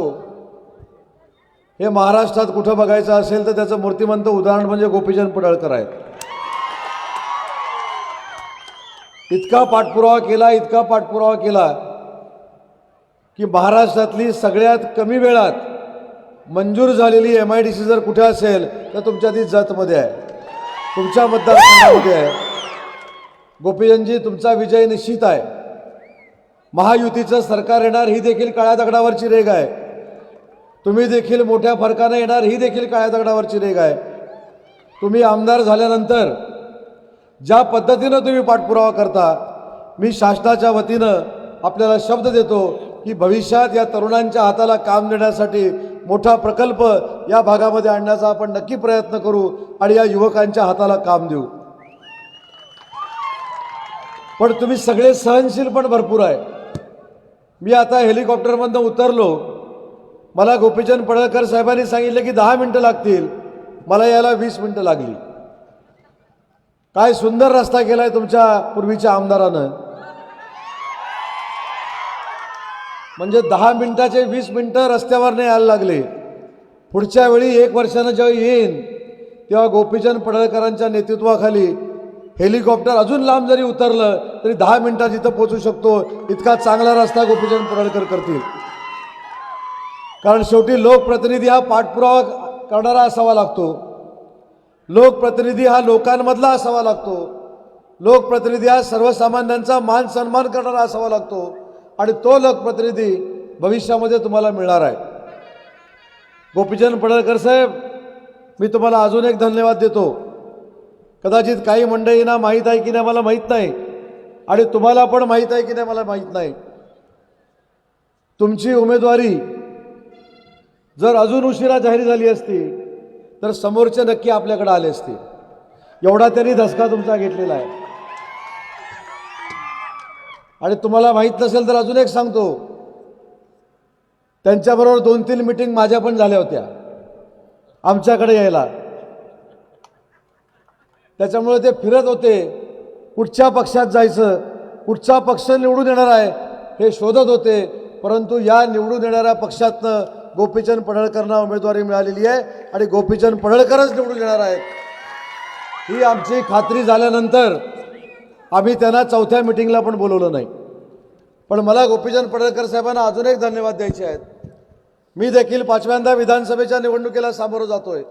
हे महाराष्ट्रात कुठं बघायचं असेल तर त्याचं मूर्तिमंत उदाहरण म्हणजे गोपीचंद पडळकर आहेत. इतका पाठपुरावा केला की महाराष्ट्रातली सगळ्यात कमी वेळात मंजूर झालेली MIDC जर कुठे असेल तर तुमच्या ती जतमध्ये आहे, तुमच्या मतदारसंघामध्ये आहे. गोपीचंदजी, तुमचा विजय निश्चित आहे. महायुतीचं सरकार येणार ही देखील काळ्या दगडावरची रेघ आहे. तुम्ही देखील मोठ्या फरकाने येणार ही देखील काळ्या दगडावरची रेघ आहे. तुम्ही आमदार झाल्यानंतर ज्या पद्धतीनं तुम्ही पाठपुरावा करता, मी शासनाच्या वतीनं आपल्याला शब्द देतो की भविष्यात या तरुणांच्या हाताला काम देण्यासाठी मोठा प्रकल्प या भागामध्ये आणण्याचा आपण नक्की प्रयत्न करू आणि या युवकांच्या हाताला काम देऊ. पण तुम्ही सगळे सहनशील पण भरपूर आहे. मी आता हेलिकॉप्टरमधनं उतरलो, मला गोपीचंद पडळकर साहेबांनी सांगितलं की 10 मिनिटं लागतील, मला यायला 20 मिनिटं लागली. काय सुंदर रस्ता केलाय तुमच्या पूर्वीच्या आमदारानं. म्हणजे 10 मिनिटाचे 20 मिनिटं रस्त्यावर नाही यायला लागले. पुढच्या वेळी 1 वर्षानं जेव्हा येईन तेव्हा गोपीचंद पडळकरांच्या नेतृत्वाखाली हेलिकॉप्टर अजून लांब जरी उतरलं तरी 10 मिनिटात इथं पोहोचू शकतो, इतका चांगला रस्ता गोपीचंद पडळकर करतील. कारण शेवटी लोकप्रतिनिधी हा पाठपुरावा करणारा असावा लागतो. लोकप्रतिनिधी हा लोकांमधला असावा लागतो. लोकप्रतिनिधी हा सर्वसामान्यांचा मान सन्मान करणारा असावा लागतो आणि तो लोकप्रतिनिधी भविष्यामध्ये तुम्हाला मिळणार आहे. गोपीचंद पडळकर साहेब, मी तुम्हाला अजून एक धन्यवाद देतो. कदाचित काही मंडळींना माहीत आहे की नाही मला माहीत नाही आणि तुम्हाला पण माहीत आहे की नाही मला माहीत नाही. तुमची उमेदवारी जर अजून उशिरा जाहीर झाली असती तर समोरचे नक्की आपल्याकडे आले असते. एवढा त्यांनी धसका तुमचा घेतलेला आहे. आणि तुम्हाला माहीत नसेल तर अजून एक सांगतो, त्यांच्याबरोबर 2-3 मीटिंग माझ्या पण झाल्या होत्या आमच्याकडे यायला. त्याच्यामुळे ते फिरत होते, कुठच्या पक्षात जायचं, कुठचा पक्ष निवडून येणार आहे हे शोधत होते. परंतु या निवडून येणाऱ्या पक्षातनं गोपीचंद पडळकरांना उमेदवारी मिळालेली आहे आणि गोपीचंद पडळकरच निवडून येणार आहेत ही आमची खात्री झाल्यानंतर आम्ही त्यांना 4थ्या मीटिंगला पण बोलवलं नाही. पण मला गोपीचंद पडळकर साहेबांना अजून एक धन्यवाद द्यायचे आहेत. मी देखील 5व्यांदा विधानसभेच्या निवडणुकीला सामोरं जातोय,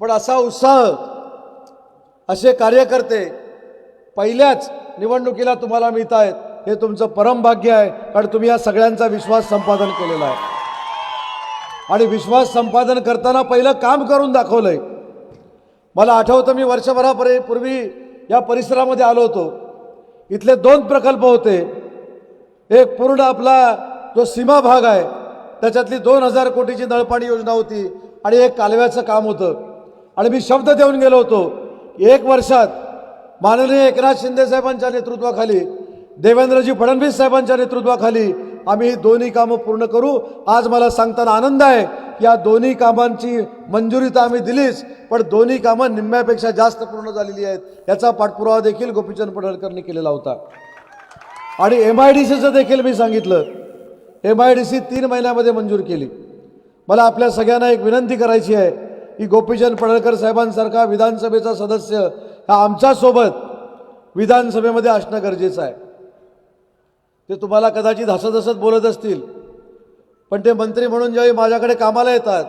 पण असा उत्साह, असे कार्यकर्ते पहिल्याच निवडणुकीला तुम्हाला मिळत आहेत हे तुमचं परम भाग्य आहे. कारण तुम्ही या सगळ्यांचा विश्वास संपादन केलेला आहे आणि विश्वास संपादन करताना पहिलं काम करून दाखवलंय. मला आठवतं, मी वर्षभरापूर्वी या परिसरामध्ये आलो होतो. इथले 2 प्रकल्प होते. एक पूर्ण आपला जो सीमा भाग आहे त्याच्यातली 2000 कोटीची नळपाणी योजना होती आणि एक कालव्याचं काम होतं. आणि मी शब्द देऊन गेलो होतो, 1 वर्षात माननीय एकनाथ शिंदे साहेबांच्या नेतृत्वाखाली, देवेंद्रजी फडणवीस साहेबांच्या नेतृत्वाखाली आम्ही ही दोन्ही कामं पूर्ण करू. आज मला सांगताना आनंद आहे की या दोन्ही कामांची मंजुरी तर आम्ही दिलीच, पण दोन्ही कामं निम्म्यापेक्षा जास्त पूर्ण झालेली आहेत. याचा पाठपुरावा देखील गोपीचंद पडळकरांनी केलेला होता. आणि MIDCचं देखील मी सांगितलं, MIDC 3 महिन्यामध्ये मंजूर केली. मला आपल्या सगळ्यांना एक विनंती करायची आहे की गोपीचंद पडळकर साहेबांसारखा विधानसभेचा सदस्य हा आमच्यासोबत विधानसभेमध्ये असणं गरजेचं आहे. ते तुम्हाला कदाचित हसत हसत बोलत असतील, पण ते मंत्री म्हणून ज्यावेळी माझ्याकडे कामाला येतात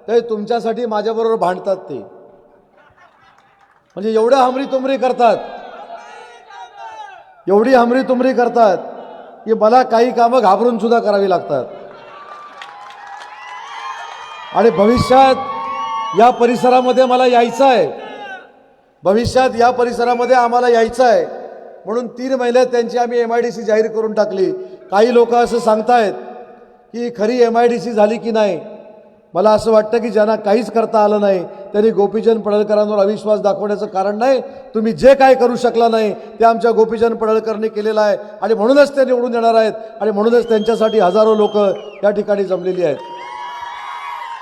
त्यावेळी तुमच्यासाठी माझ्याबरोबर भांडतात. ते म्हणजे एवढं हमरी तुमरी करतात, एवढी हमरी तुमरी करतात की मला काही कामं घाबरून सुद्धा करावी लागतात. आणि भविष्यात या परिसरामध्ये मला यायचं आहे, भविष्यात या परिसरामध्ये आम्हाला यायचं आहे. म्हणून 3 महिन्यात त्यांची आम्ही MIDC जाहीर करून टाकली. काही लोक असं सांगतायत की खरी MIDC झाली की नाही. मला असं वाटतं की ज्यांना काहीच करता आलं नाही त्यांनी गोपीचंद पडळकरांवर अविश्वास दाखवण्याचं कारण नाही. तुम्ही जे काय करू शकला नाही ते आमच्या गोपीचंद पडळकरांनी केलेलं आहे आणि म्हणूनच ते निवडून येणार आहेत आणि म्हणूनच त्यांच्यासाठी हजारो लोक या ठिकाणी जमलेली आहेत.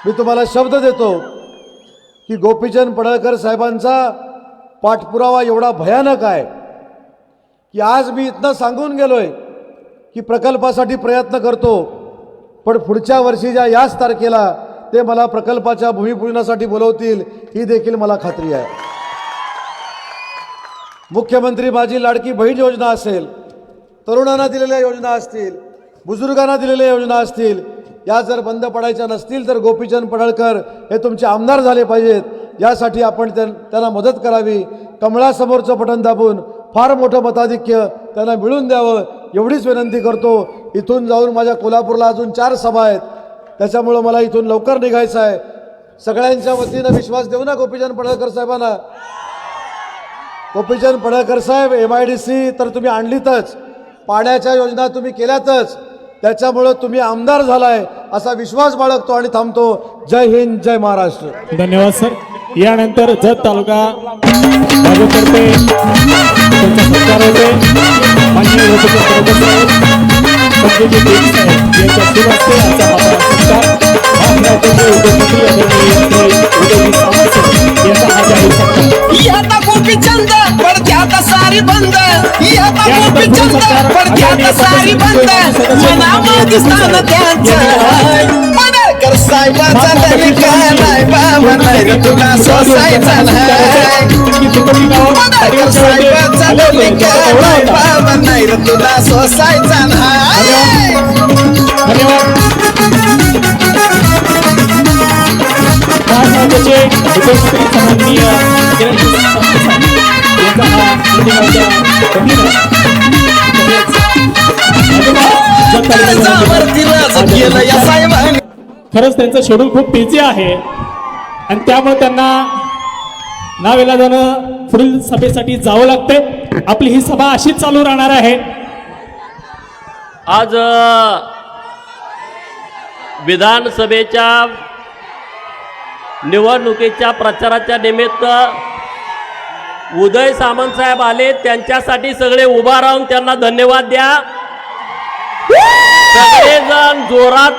मी तुम्हाला शब्द देतो की गोपीचंद पडळकर साहेबांचा पाठपुरावा एवढा भयानक आहे की आज मी इथनं सांगून गेलोय की प्रकल्पासाठी प्रयत्न करतो, पण पुढच्या वर्षीच्या याच तारखेला ते मला प्रकल्पाच्या भूमिपूजनासाठी बोलवतील ही देखील मला खात्री आहे. मुख्यमंत्री माझी लाडकी बहीण योजना असेल, तरुणांना दिलेल्या योजना असतील, बुजुर्गांना दिलेल्या योजना असतील, या जर बंद पडायच्या नसतील तर गोपीचंद पडळकर हे तुमचे आमदार झाले पाहिजेत. यासाठी आपण त्यांना मदत करावी. कमळासमोरचं बटन दाबून फार मोठं मताधिक्य त्यांना मिळून द्यावं एवढीच विनंती करतो. इथून जाऊन माझ्या कोल्हापूरला अजून 4 सभा आहेत, त्याच्यामुळं मला इथून लवकर निघायचं आहे. सगळ्यांच्या वतीनं विश्वास देऊ ना गोपीचंद पडळकर साहेबांना. गोपीचंद पडळकर साहेब, MIDC तर तुम्ही आणलीतच, पाण्याच्या योजना तुम्ही केल्यातच, त्याच्यामुळं तुम्ही आमदार झालाय असा विश्वास बाळगतो आणि थांबतो. जय हिंद, जय महाराष्ट्र. धन्यवाद सर. यानंतर जत तालुका भाजपतर्फे त्यांचा सत्कार होते. माननीय गोपीचंद पडळकर साहेब, संजयजी देवी साहेब यांच्या शुभ हस्ते आजचा हा सत्कार. महाराष्ट्राचे उपमुख्यमंत्री आदरणीय उदयजी सामंत साहेब यांचा हा जाहीर सत्कार. याता गोपीचंद पडद्यात सारी बंद, याता गोपीचंद पडद्यात सारी बंद, मनामध्ये स्थान त्यांचं. पडळकर साहेबाचा तनिका नाही बाबा नाही रे तुला सोसायचा नाही. पडळकर साहेबाचा तनिका नाही बाबा नाही रे तुला सोसायचा नाही. धन्यवाद. महाराष्ट्राचे उपमुख्यमंत्री सन्माननीय किरणजी सामंत साहेब यांचा हा प्रतिभाचा खरंच त्यांचं शेड्यूल खूप बिझी आहे आणि त्यामुळे त्यांना नाविलाजानं पुढील सभेसाठी जावं लागते. आपली ही सभा अशीच चालू राहणार आहे. आज विधानसभेच्या निवडणुकीच्या प्रचाराच्या निमित्त उदय सामंत साहेब आले, त्यांच्यासाठी सगळे उभा राहून त्यांना धन्यवाद द्या. सगळेजण जोरात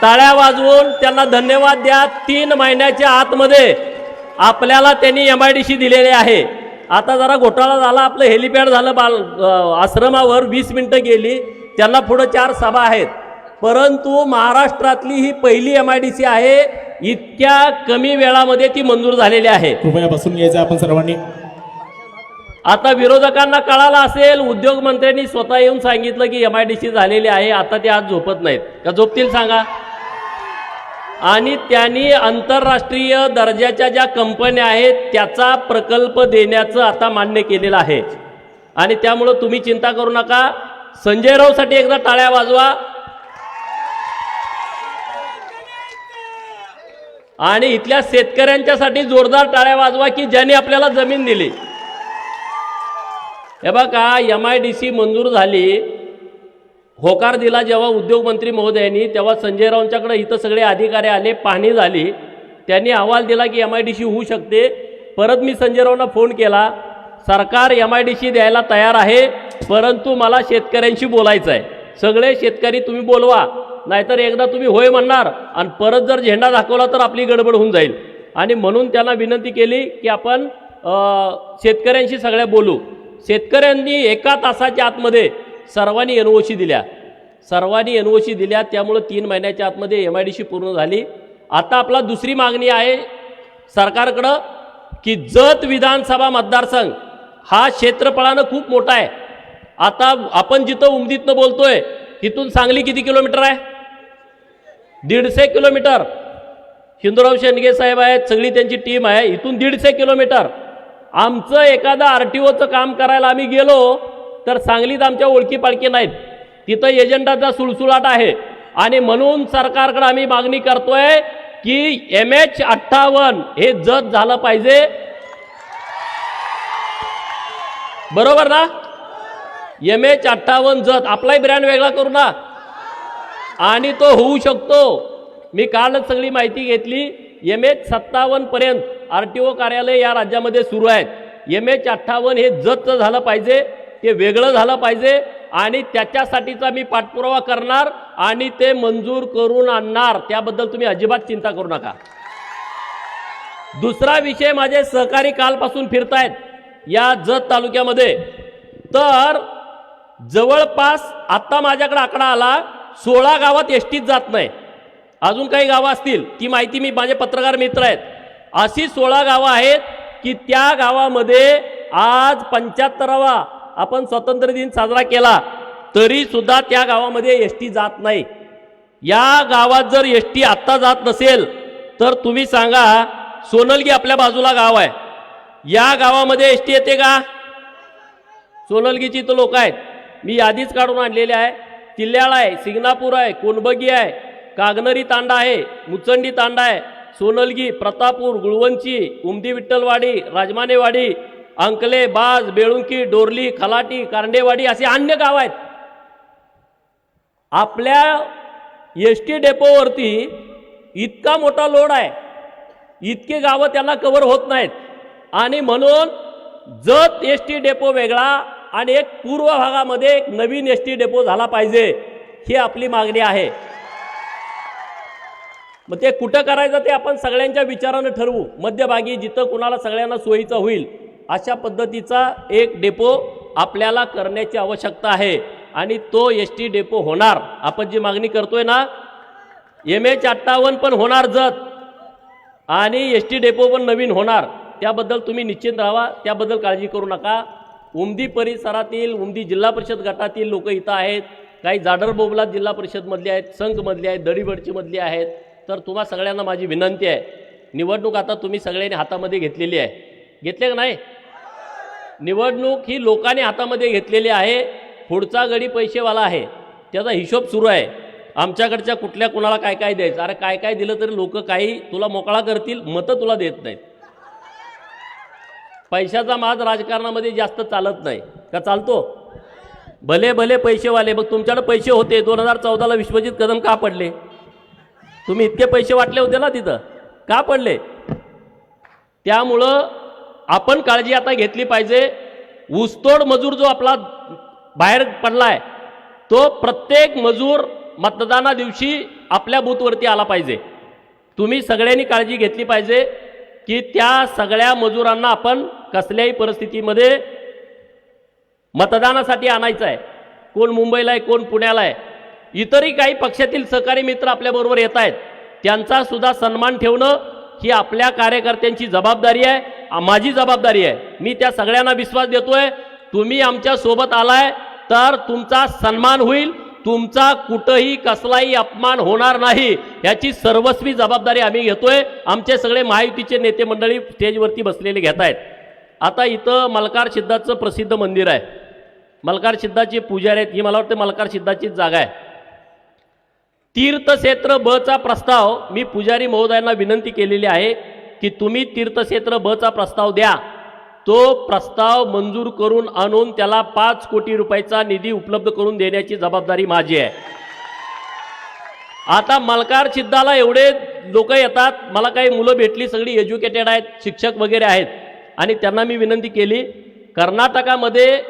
टाळ्या वाजवून त्यांना धन्यवाद द्या. 3 महिन्याच्या आतमध्ये आपल्याला त्यांनी MIDC दिलेले आहे. आता जरा घोटाळा झाला, आपलं हेलिपॅड झालं आश्रमावर, 20 मिनिटं गेली, त्यांना पुढं 4 सभा आहेत. परंतु महाराष्ट्रातली ही पहिली MIDC आहे, इतक्या कमी वेळामध्ये ती मंजूर झालेली आहे. कृपया बसून घ्यायचं आपण सर्वांनी. आता विरोधकांना कळालं असेल, उद्योग मंत्र्यांनी स्वतः येऊन सांगितलं की MIDC झालेली आहे. आता ते आज झोपत नाहीत का? झोपतील सांगा. आणि त्यांनी आंतरराष्ट्रीय दर्जाच्या ज्या कंपन्या आहेत त्याचा प्रकल्प देण्याचं आता मान्य केलेलं आहे. आणि त्यामुळं तुम्ही चिंता करू नका. संजय राऊतसाठी एकदा टाळ्या वाजवा. आणि इथल्या शेतकऱ्यांच्यासाठी जोरदार टाळ्या वाजवा की ज्यांनी आपल्याला जमीन दिली. हे बघा, MIDC मंजूर झाली, होकार दिला जेव्हा उद्योगमंत्री महोदयांनी, तेव्हा संजय राऊतांच्याकडे इथं सगळे अधिकारी आले, पाहणी झाली, त्यांनी अहवाल दिला की MIDC होऊ शकते. परत मी संजय राऊतांना फोन केला, सरकार MIDC द्यायला तयार आहे, परंतु मला शेतकऱ्यांशी बोलायचं आहे. सगळे शेतकरी तुम्ही बोलवा, नाहीतर एकदा तुम्ही होय म्हणणार आणि परत जर झेंडा दाखवला तर आपली गडबड होऊन जाईल. आणि म्हणून त्यांना विनंती केली की आपण शेतकऱ्यांशी सगळ्या बोलू. शेतकऱ्यांनी 1 तासाच्या आतमध्ये सर्वांनी NOC दिल्या. त्यामुळं 3 महिन्याच्या आतमध्ये MIDC पूर्ण झाली. आता आपला दुसरी मागणी आहे सरकारकडं की जत विधानसभा मतदारसंघ हा क्षेत्रफळानं खूप मोठा आहे. आता आपण जिथं उमदीतनं बोलतोय तिथून सांगली किती किलोमीटर आहे? 150 किलोमीटर. हिंदूराव शेंडगे साहेब आहेत, सगळी त्यांची टीम आहे, इथून 150 किलोमीटर. आमचं एखादा RTOचं काम करायला आम्ही गेलो तर सांगलीत आमच्या ओळखी पाळखी नाहीत, तिथं एजंटाचा सुळसुळाट आहे. आणि म्हणून सरकारकडे आम्ही मागणी करतोय की MH58 हे जत झालं पाहिजे. बरोबर ना? MH58 जत, आपलाही ब्रँड वेगळा करू ना. आणि तो होऊ शकतो. मी कालच सगळी माहिती घेतली. MH57 पर्यंत RTO कार्यालय या राज्यामध्ये सुरू आहेत. MH58 हे जतचं झालं पाहिजे, ते वेगळं झालं पाहिजे. आणि त्याच्यासाठीचा मी पाठपुरावा करणार आणि ते मंजूर करून आणणार. त्याबद्दल तुम्ही अजिबात चिंता करू नका. दुसरा विषय, माझे सहकारी कालपासून फिरतायत या जत तालुक्यामध्ये. तर जवळपास आता माझ्याकडे आकडा आला 16 गावात एसटीच जात नाही. अजून काही गावं असतील, ती माहिती मी, माझे पत्रकार मित्र आहेत, अशी 16 गावं आहेत की त्या गावामध्ये आज 75वा आपण स्वातंत्र्य दिन साजरा केला तरी सुद्धा त्या गावामध्ये एसटी जात नाही. या गावात जर एसटी आत्ता जात नसेल तर तुम्ही सांगा, सोनलगी आपल्या बाजूला गाव आहे, या गावामध्ये एसटी येते का? सोनलगीची तर लोक आहेत, मी यादीच काढून आणलेली आहे. तिल्याळ आहे, सिंगणापूर आहे, कोणबगी आहे, कागनरी तांडा आहे, मुचंडी तांडा आहे, सोनलगी, प्रतापूर, गुळवंची, उमदी विठ्ठलवाडी, राजमानेवाडी, अंकले, बाज, बेळुंकी, डोरली, खलाटी, कारंडेवाडी असे अन्य गाव आहेत. आपल्या एसटी डेपोवरती इतका मोठा लोड आहे, इतके गावं त्याला कव्हर होत नाहीत. आणि म्हणून जत एसटी डेपो वेगळा आणि एक पूर्व भागामध्ये एक नवीन एसटी डेपो झाला पाहिजे, ही आपली मागणी आहे. मग ते कुठं करायचं ते आपण सगळ्यांच्या विचारानं ठरवू. मध्यभागी जिथं कुणाला सगळ्यांना सोयीचा होईल अशा पद्धतीचा एक डेपो आपल्याला करण्याची आवश्यकता आहे. आणि तो एसटी डेपो होणार. आपण जी मागणी करतोय ना, MH58 पण होणार जत आणि एसटी डेपो पण नवीन होणार. त्याबद्दल तुम्ही निश्चिंत राहा, त्याबद्दल काळजी करू नका. उमदी परिसरातील, उमदी जिल्हा परिषद गटातील लोक इथं आहेत, काही जाडर बोबलात जिल्हा परिषदमधले आहेत, संघमधले आहेत, दडीबडची मधली आहेत. तर तुम्हा सगळ्यांना माझी विनंती आहे, निवडणूक आता तुम्ही सगळ्यांनी हातामध्ये घेतलेली आहे, घेतले का नाही? निवडणूक ही लोकांनी हातामध्ये घेतलेली आहे. पुढचा गडी पैसेवाला आहे, त्याचा हिशोब सुरू आहे. आमच्याकडच्या कुठल्या कुणाला काय काय द्यायचं, अरे काय काय दिलं तरी लोक काही तुला मोकळा करतील, मतं तुला देत नाहीत. पैशाचा माज राजकारणामध्ये जास्त चालत नाही का? चालतो? भले भले पैसेवाले. मग तुमच्याकडे पैसे होते, 2014ला विश्वजित कदम का पडले? तुम्ही इतके पैसे वाटले होते ना तिथं, का पडले? त्यामुळं आपण काळजी आता घेतली पाहिजे. ऊसतोड मजूर जो आपला बाहेर पडलाय, तो प्रत्येक मजूर मतदाना दिवशी आपल्या बूथवरती आला पाहिजे. तुम्ही सगळ्यांनी काळजी घेतली पाहिजे की त्या सगळ्या मजुरांना आपण कसल्याही परिस्थितीमध्ये मतदानासाठी आणायचं आहे. कोण मुंबईला आहे, कोण पुण्याला आहे. इतरही काही पक्षातील सहकारी मित्र आपल्याबरोबर येत आहेत, त्यांचा सुद्धा सन्मान ठेवणं ही आपल्या कार्यकर्त्यांची जबाबदारी आहे, माझी जबाबदारी आहे. मी त्या सगळ्यांना विश्वास देतोय, तुम्ही आमच्या सोबत आलाय तर तुमचा सन्मान होईल, तुमचा कुठंही कसलाही अपमान होणार नाही, याची सर्वस्वी जबाबदारी आम्ही घेतोय. आमचे सगळे महायुतीचे नेते मंडळी स्टेजवरती बसलेले घेत आहेत. आता इथं मल्हार सिद्धाचं प्रसिद्ध मंदिर आहे, मल्हार सिद्धाचे पुजारी आहेत, ही मला वाटतं मल्हार सिद्धाचीच जागा आहे. तीर्थक्षेत्र ब चा प्रस्ताव मी पुजारी महोदयांना विनंती केलेली आहे की तुम्ही तीर्थक्षेत्र ब चा प्रस्ताव द्या. तो प्रस्ताव मंजूर करून आणून त्याला 5 कोटी रुपयाचा निधी उपलब्ध करून देण्याची जबाबदारी माझी आहे. आता मल्हार सिद्धाला एवढे लोक येतात, मला काही मुलं भेटली, सगळी एज्युकेटेड आहेत, शिक्षक वगैरे आहेत, आणि त्यांना मी विनंती केली, कर्नाटकामध्ये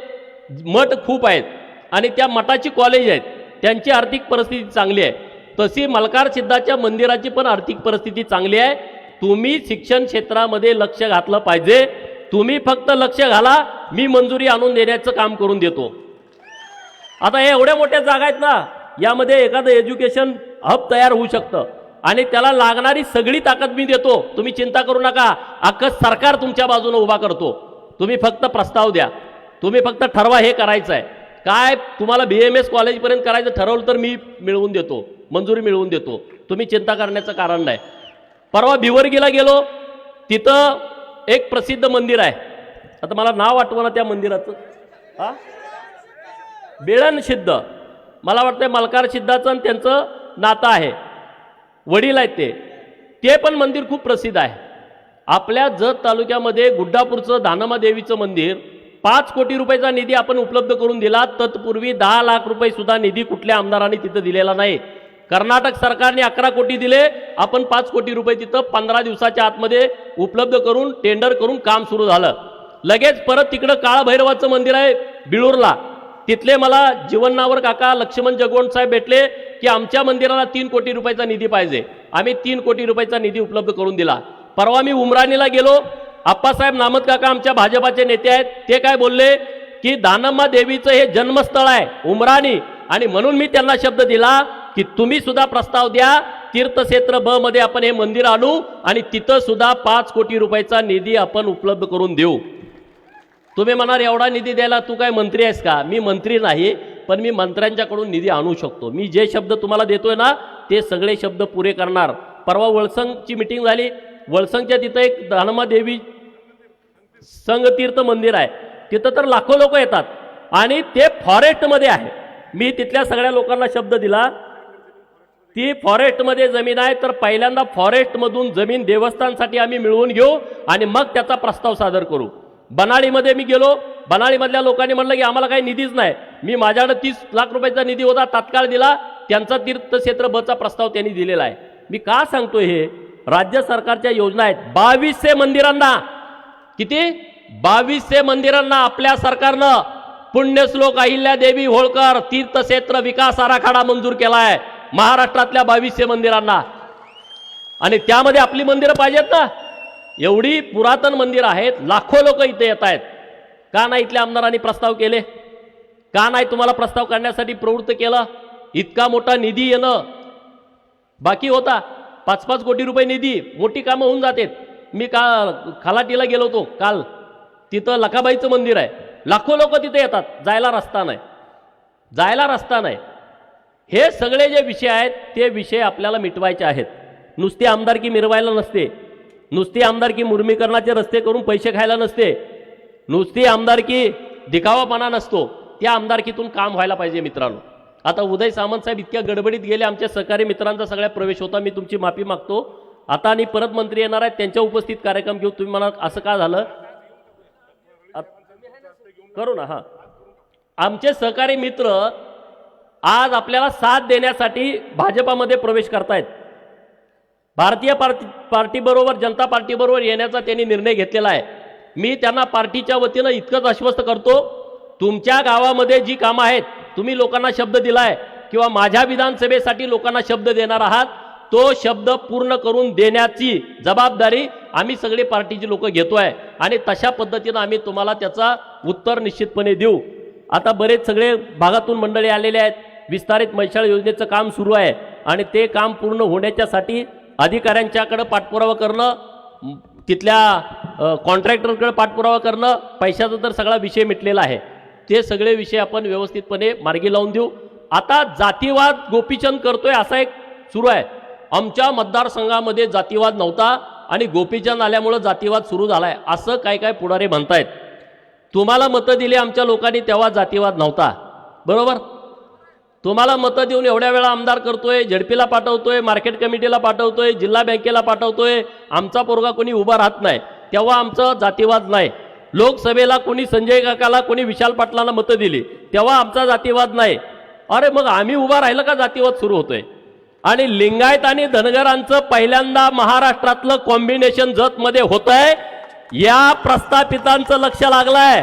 मठ खूप आहेत आणि त्या मठाची कॉलेज आहेत, त्यांची आर्थिक परिस्थिती चांगली आहे. तशी मल्हार सिद्धाच्या मंदिराची पण आर्थिक परिस्थिती चांगली आहे. तुम्ही शिक्षण क्षेत्रामध्ये लक्ष घातलं पाहिजे. तुम्ही फक्त लक्ष घाला, मी मंजुरी आणून देण्याचं काम करून देतो. आता हे एवढ्या मोठ्या जागा आहेत ना, यामध्ये एखादं एज्युकेशन हब तयार होऊ शकतं आणि त्याला लागणारी सगळी ताकद मी देतो. तुम्ही चिंता करू नका, अख्खं सरकार तुमच्या बाजूने उभा करतो. तुम्ही फक्त प्रस्ताव द्या, तुम्ही फक्त ठरवा हे करायचं आहे काय. तुम्हाला BMS कॉलेजपर्यंत करायचं ठरवलं तर मी मिळवून देतो, मंजुरी मिळवून देतो. तुम्ही चिंता करण्याचं कारण नाही. परवा भिवर्गीला गेलो, तिथं एक प्रसिद्ध मंदिर आहे, आता मला नाव आठवना त्या मंदिराचं, बेळण सिद्ध, मला वाटतं मल्हार सिद्धाचं आणि त्यांचं नातं आहे, वडील आहेत ते पण मंदिर खूप प्रसिद्ध आहे. आपल्या जत तालुक्यामध्ये गुड्डापूरचं दानम्मा देवीचं मंदिर 5 कोटी रुपयाचा निधी आपण उपलब्ध करून दिला. तत्पूर्वी 10 लाख रुपये सुद्धा निधी कुठल्या आमदारांनी तिथं दिलेला नाही. कर्नाटक सरकारने 11 कोटी दिले, आपण 5 कोटी रुपये तिथं 15 दिवसाच्या आतमध्ये उपलब्ध करून टेंडर करून काम सुरू झालं. लगेच परत तिकडं काळभैरवाचं मंदिर आहे बिळूरला, तिथले मला जीवनावर काका लक्ष्मण जगवंत साहेब भेटले की आमच्या मंदिराला 3 कोटी रुपयाचा निधी पाहिजे. आम्ही 3 कोटी रुपयाचा निधी उपलब्ध करून दिला. परवा मी उमराणीला गेलो, आप्पासाहेब नामत काका आमच्या भाजपाचे नेते आहेत, ते काय बोलले की दानम्मा देवीचं हे जन्मस्थळ आहे उमराणी, आणि म्हणून मी त्यांना शब्द दिला की तुम्ही सुद्धा प्रस्ताव द्या, तीर्थक्षेत्र ब मध्ये आपण हे मंदिर आणू आणि तिथं सुद्धा 5 कोटी रुपयाचा निधी आपण उपलब्ध करून देऊ. तुम्ही म्हणाल एवढा निधी द्यायला तू काय मंत्री आहेस का? मी मंत्री नाही, पण मी मंत्र्यांच्याकडून निधी आणू शकतो. मी जे शब्द तुम्हाला देतोय ना ते सगळे शब्द पुरे करणार. परवा वळसंगची मिटिंग झाली, वळसंगच्या तिथं एक दानम्मा देवी संगतीर्थ मंदिर आहे, तिथं तर लाखो लोक येतात आणि ते फॉरेस्टमध्ये आहे. मी तिथल्या सगळ्या लोकांना शब्द दिला, ती फॉरेस्टमध्ये जमीन आहे, तर पहिल्यांदा फॉरेस्टमधून जमीन देवस्थानसाठी आम्ही मिळवून घेऊ आणि मग त्याचा प्रस्ताव सादर करू. बनाळीमध्ये मी गेलो, बनाळीमधल्या लोकांनी म्हणलं की आम्हाला काही निधीच नाही. मी माझ्याकडे 30 लाख रुपयाचा निधी होता, तात्काळ दिला, त्यांचा तीर्थक्षेत्र बचा प्रस्ताव त्यांनी दिलेला आहे. मी का सांगतोय हे? राज्य सरकारच्या योजना आहेत. 2200 मंदिरांना, किती 2200 मंदिरांना आपल्या सरकारनं पुण्यश्लोक अहिल्यादेवी होळकर तीर्थक्षेत्र विकास आराखडा मंजूर केला आहे महाराष्ट्रातल्या 2200 मंदिरांना. आणि त्यामध्ये आपली मंदिरं पाहिजेत ना, एवढी पुरातन मंदिर आहेत, लाखो लोक इथे येत आहेत. का नाही इथल्या आमदारांनी प्रस्ताव केले? का नाही तुम्हाला प्रस्ताव करण्यासाठी प्रवृत्त केलं? इतका मोठा निधी येणं बाकी होता, 5-5 कोटी रुपये निधी, मोठी कामं होऊन जातात. मी खलाटीला गेलो होतो काल, तिथं लखाबाईचं मंदिर आहे, लाखो लोक तिथे येतात, जायला रस्ता नाही. हे सगळे जे विषय आहेत ते विषय आपल्याला मिटवायचे आहेत. नुसती आमदारकी मिरवायला नसते, नुसती आमदारकी मुर्मीकरणाचे रस्ते करून पैसे खायला नसते, नुसती आमदारकी दिखावापणा नसतो. त्या आमदारकीतून काम व्हायला पाहिजे मित्रांनो. आता उदय सामंत साहेब इतक्या गडबडीत गेले, आमच्या सहकारी मित्रांचा सगळ्या प्रवेश होता, मी तुमची माफी मागतो. आता आणि परत मंत्री येणार आहेत, त्यांच्या उपस्थित कार्यक्रम घेऊ. तुम्ही म्हणा असं का झालं, करू ना. आमचे सहकारी मित्र आज आपल्याला साथ देण्यासाठी भाजपामध्ये प्रवेश करतायत. भारतीय पार्टीबरोबर जनता पार्टीबरोबर येण्याचा त्यांनी निर्णय घेतलेला आहे. मी त्यांना पार्टीच्या वतीनं इतकंच आश्वस्त करतो, तुमच्या गावामध्ये जी कामं आहेत, तुम्ही लोकांना शब्द दिलाय किंवा माझ्या विधानसभेसाठी लोकांना शब्द देणार आहात, तो शब्द पूर्ण करून देण्याची जबाबदारी आम्ही सगळे पार्टीची लोक घेतोय आणि तशा पद्धतीनं आम्ही तुम्हाला त्याचा उत्तर निश्चितपणे देऊ. आता बरेच सगळे भागातून मंडळी आलेले आहेत. विस्तारित मैशाळ योजनेचं काम सुरू आहे आणि ते काम पूर्ण होण्याच्यासाठी अधिकाऱ्यांच्याकडे पाठपुरावा करणं, तिथल्या कॉन्ट्रॅक्टरकडे पाठपुरावा करणं, पैशाचा तर सगळा विषय मिटलेला आहे. ते सगळे विषय आपण व्यवस्थितपणे मार्गी लावून देऊ. आता जातीवाद गोपीचंद करतोय असा एक सुरू आहे. आमच्या मतदारसंघामध्ये जातीवाद नव्हता आणि गोपीचंद आल्यामुळं जातीवाद सुरू झालाय असं काय काय पुढारी म्हणतायत. तुम्हाला मतं दिली आमच्या लोकांनी तेव्हा जातीवाद नव्हता, बरोबर? तुम्हाला मतं देऊन एवढ्या वेळा आमदार करतोय, झडपीला पाठवतोय, मार्केट कमिटीला पाठवतोय, जिल्हा बँकेला पाठवतोय, आमचा पोरगा कोणी उभा राहत नाही तेव्हा आमचा जातीवाद नाही. लोकसभेला कोणी संजय काकाला, कोणी विशाल पाटलांना मतं दिली तेव्हा आमचा जातीवाद नाही. अरे मग आम्ही उभा राहिलं का जातीवाद सुरू होतोय? आणि लिंगायत आणि धनगरांचं पहिल्यांदा महाराष्ट्रातलं कॉम्बिनेशन जतमध्ये होतंय. या प्रस्थापितांचं लक्ष लागलंय,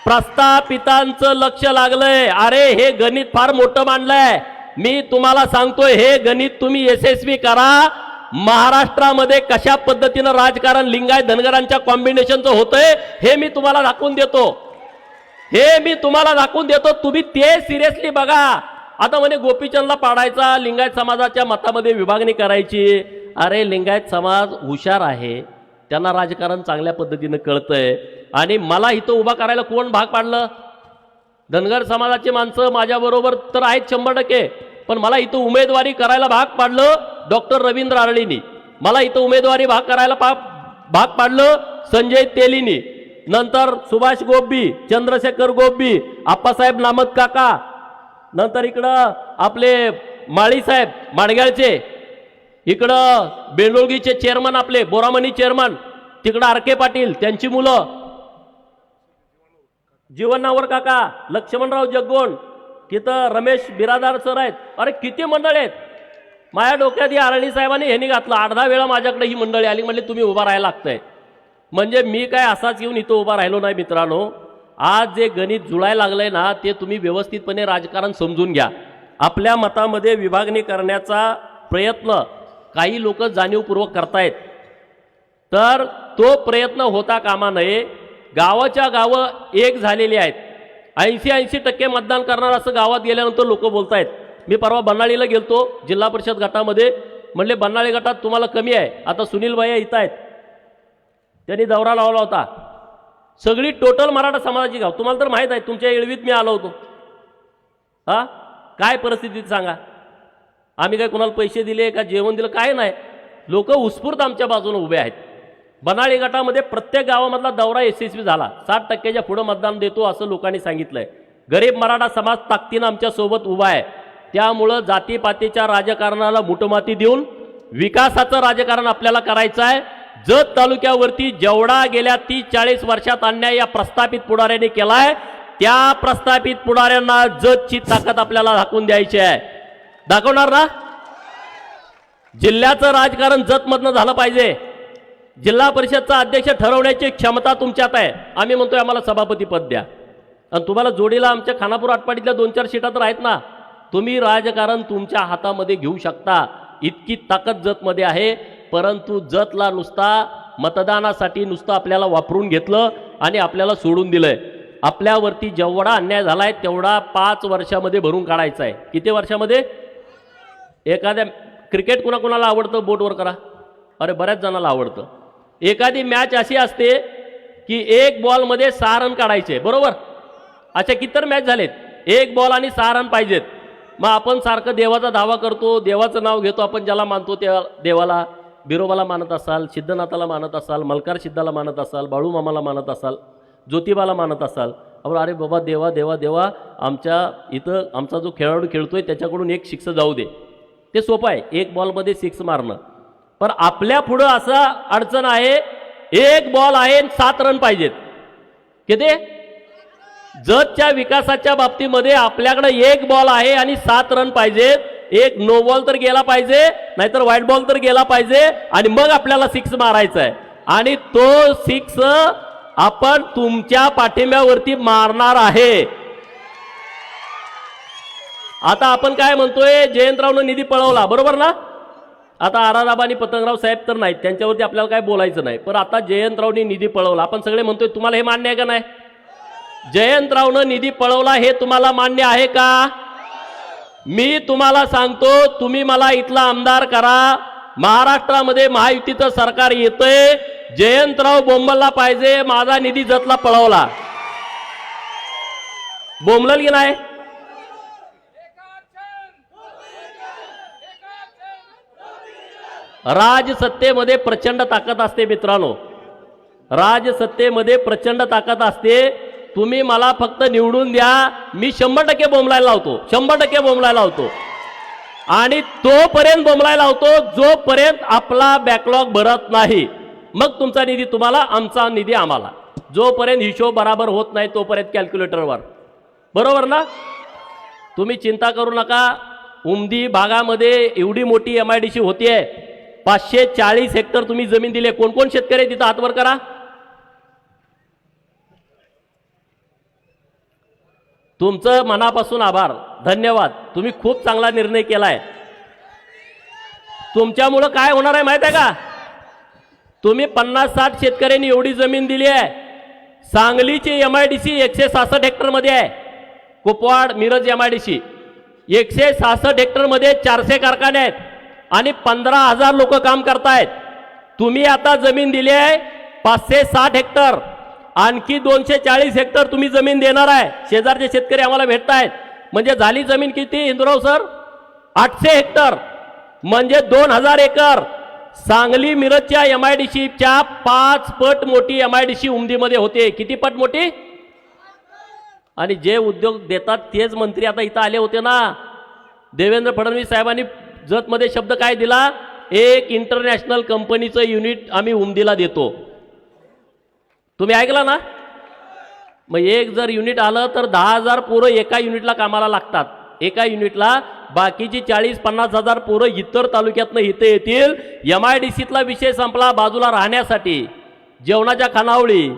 प्रस्थापितांचं लक्ष लागलंय. अरे हे गणित फार मोठं मांडलंय. मी तुम्हाला सांगतोय हे गणित तुम्ही यशस्वी करा. महाराष्ट्रामध्ये कशा पद्धतीनं राजकारण लिंगायत धनगरांच्या कॉम्बिनेशनचं होतंय हे मी तुम्हाला दाखवून देतो, हे मी तुम्हाला दाखवून देतो. तुम्ही ते सिरियसली बघा. आता म्हणे गोपीचंदला पाडायचा, लिंगायत समाजाच्या मतामध्ये विभागणी करायची. अरे लिंगायत समाज हुशार आहे, त्यांना राजकारण चांगल्या पद्धतीनं कळतंय आणि मला इथं उभा करायला कोण भाग पाडलं? धनगर समाजाची माणसं माझ्याबरोबर तर आहेत 100%, पण मला इथं उमेदवारी करायला भाग पाडलं डॉक्टर रवींद्र आरळींनी. मला इथं उमेदवारी करायला भाग पाडलं संजय तेलीनी, नंतर सुभाष गोब्बी, चंद्रशेखर गोब्बी, आप्पासाहेब नामत काका, नंतर इकडं आपले माळी साहेब माडगाळचे, इकडं बेंडोळगीचे चेअरमन आपले बोरामणी चेअरमन, तिकडं आरके पाटील त्यांची मुलं, जीवनावर काका, लक्ष्मणराव जगगोंड, तिथं रमेश बिरादार सर आहेत. अरे किती मंडळी आहेत. माझ्या डोक्यात ही आरळी साहेबांनी ह्यांनी घातलं. 8-10 वेळा माझ्याकडे ही मंडळी आली, म्हणले तुम्ही उभा राहायला लागतंय. म्हणजे मी काय असाच येऊन इथं उभा राहिलो नाही मित्रांनो. आज जे गणित जुळायला लागलंय ना ते तुम्ही व्यवस्थितपणे राजकारण समजून घ्या. आपल्या मतामध्ये विभागणी करण्याचा प्रयत्न काही लोक जाणीवपूर्वक करतायत, तर तो प्रयत्न होता कामा नये. गावाच्या गावं एक झालेली आहेत. 80% मतदान करणार असं गावात गेल्यानंतर लोक बोलतायत. मी परवा बन्नाळीला गेलतो जिल्हा परिषद गटामध्ये, म्हणले बन्नाळी गटात तुम्हाला कमी आहे. आता सुनील भाई इथं आहेत, त्यांनी दौरा लावला होता. सगळी टोटल मराठा समाजाची गाव, तुम्हाला तर माहीत आहे, तुमच्या येळवीत मी आलो होतो. हा काय परिस्थितीत सांगा. आम्ही काय कोणाला पैसे दिले का जेवण दिलं काय नाही. लोक उत्स्फूर्त आमच्या बाजूने उभे आहेत. बनाळी गटामध्ये प्रत्येक गावामधला दौरा यशस्वी झाला. 60%च्या पुढे मतदान देतो असं लोकांनी सांगितलंय. गरीब मराठा समाज ताकदीनं आमच्या सोबत उभा आहे. त्यामुळं जातीपातीच्या राजकारणाला मुठमाती देऊन विकासाचं राजकारण आपल्याला करायचं आहे. जत तालुक्यावरती जेवढा गेल्या 30-40 वर्षात अन्याय या प्रस्थापित पुढाऱ्यांनी केलाय, त्या प्रस्थापित पुढाऱ्यांना जतची ताकद आपल्याला दाखवून द्यायची आहे. दाखवणार ना? जिल्ह्याचं राजकारण जतमधनं झालं पाहिजे. जिल्हा परिषदचा अध्यक्ष ठरवण्याची क्षमता तुमच्यात आहे. आम्ही म्हणतोय आम्हाला सभापती पद द्या. आणि तुम्हाला जोडीला आमच्या खानापूर आटपाडीतल्या 2-4 सीटा तर आहेत ना. तुम्ही राजकारण तुमच्या हातामध्ये घेऊ शकता, इतकी ताकद जतमध्ये आहे. परंतु जतला नुसता मतदानासाठी नुसतं आपल्याला वापरून घेतलं आणि आपल्याला सोडून दिलंय. आपल्यावरती जेवढा अन्याय झालाय तेवढा 5 वर्षामध्ये भरून काढायचा आहे. किती वर्षामध्ये? एखाद्या क्रिकेट कुणाकुणाला आवडतं बोटवर करा. अरे बऱ्याच जणांना आवडतं. एखादी मॅच अशी असते की 1 बॉलमध्ये 6 रन काढायचे, बरोबर? अशा किती मॅच झालेत? 1 बॉल आणि 6 रन पाहिजेत. मग आपण सारखं देवाचा दावा करतो, देवाचं नाव घेतो, आपण ज्याला मानतो त्या देवाला, बिरोबाला मानत असाल, सिद्धनाथाला मानत असाल, मलकार सिद्धाला मानत असाल, बाळूमामाला मानत असाल, ज्योतिबाला मानत असाल. आपण अरे बाबा देवा देवा देवा आमच्या इथं आमचा जो खेळाडू खेळतोय त्याच्याकडून 1 सिक्स जाऊ दे. ते सोपं आहे 1 बॉलमध्ये 6 मारणं. पण आपल्या पुढं असं अडचण आहे, 1 बॉल आहे 7 रन पाहिजेत. किती? जतच्या विकासाच्या बाबतीमध्ये आपल्याकडे 1 बॉल आहे आणि 7 रन पाहिजेत. एक नो बॉल तर गेला पाहिजे, नाहीतर व्हाईट बॉल तर गेला पाहिजे, आणि मग आपल्याला सिक्स मारायचा आहे. आणि तो सिक्स आपण तुमच्या पाठिंब्यावरती मारणार आहे. आता आपण काय म्हणतोय, जयंतरावनं निधी पळवला, बरोबर ना? आता आराराबा आणि पतंगराव साहेब तर नाहीत, त्यांच्यावरती आपल्याला काय बोलायचं नाही. पण आता जयंतरावनी निधी पळवला, आपण सगळे म्हणतोय, तुम्हाला हे मान्य आहे का नाही? जयंतरावनं निधी पळवला हे तुम्हाला मान्य आहे का? मी तुम्हाला सांगतो, तुम्ही मला इथला आमदार करा, महाराष्ट्रामध्ये महायुतीचं सरकार येतंय, जयंतराव बोंबलला पाहिजे, माझा निधी जतला पळवला. बोंबलल की नाही? राजसत्तेमध्ये प्रचंड ताकद असते मित्रांनो, राजसत्तेमध्ये प्रचंड ताकद असते. तुम्ही मला फक्त निवडून द्या, मी 100% बोंबलायला लावतो, 100% बोंबलायला लावतो. आणि तोपर्यंत बोंबलायला लावतो जोपर्यंत आपला बॅकलॉग भरत नाही. मग तुमचा निधी तुम्हाला, आमचा निधी आम्हाला. जोपर्यंत हिशोब बराबर होत नाही तोपर्यंत कॅल्क्युलेटरवर, बरोबर ना? तुम्ही चिंता करू नका. उमदी भागामध्ये एवढी मोठी MIDC होतीये, 540 हेक्टर तुम्ही जमीन दिले. कोण कोण शेतकरी तिथं हातवर करा. तुमचं मनापासून आभार, धन्यवाद. तुम्ही खूप चांगला निर्णय केलाय. तुमच्यामुळं काय होणार आहे माहित आहे का? तुम्ही 50-60 शेतकऱ्यांनी एवढी जमीन दिली आहे. सांगलीची MIDC 166 हेक्टर मध्ये आहे. कुपवाड मिरज MIDC 166 हेक्टर मध्ये 400 कारखाने आहेत आणि 15,000 लोक काम करतायत. तुम्ही आता जमीन दिली आहे 560 हेक्टर, आणखी 240 हेक्टर तुम्ही जमीन देणार आहे. शेजारचे शेतकरी आम्हाला भेटतायत. म्हणजे झाली जमीन किती इंदुराव सर? 800 हेक्टर, म्हणजे 2000 एकर. सांगली मिरजच्या MIDCच्या 5 पट मोठी MIDC उमदीमध्ये होते. किती पट मोठी? आणि जे उद्योग देतात तेच मंत्री आता इथं आले होते ना. देवेंद्र फडणवीस साहेबांनी जतमध्ये शब्द काय दिला? एक इंटरनॅशनल कंपनीचं युनिट आम्ही उमदीला देतो. तुम्ही ऐकला ना? मग एक जर युनिट आलं तर 10,000 पोरं एका युनिटला कामाला लागतात. एका युनिटला बाकीची 40-50 हजार पोरं इतर तालुक्यातनं इथे येतील. MIDCतला विषय संपला, बाजूला राहण्यासाठी, जेवणाच्या खानावळी,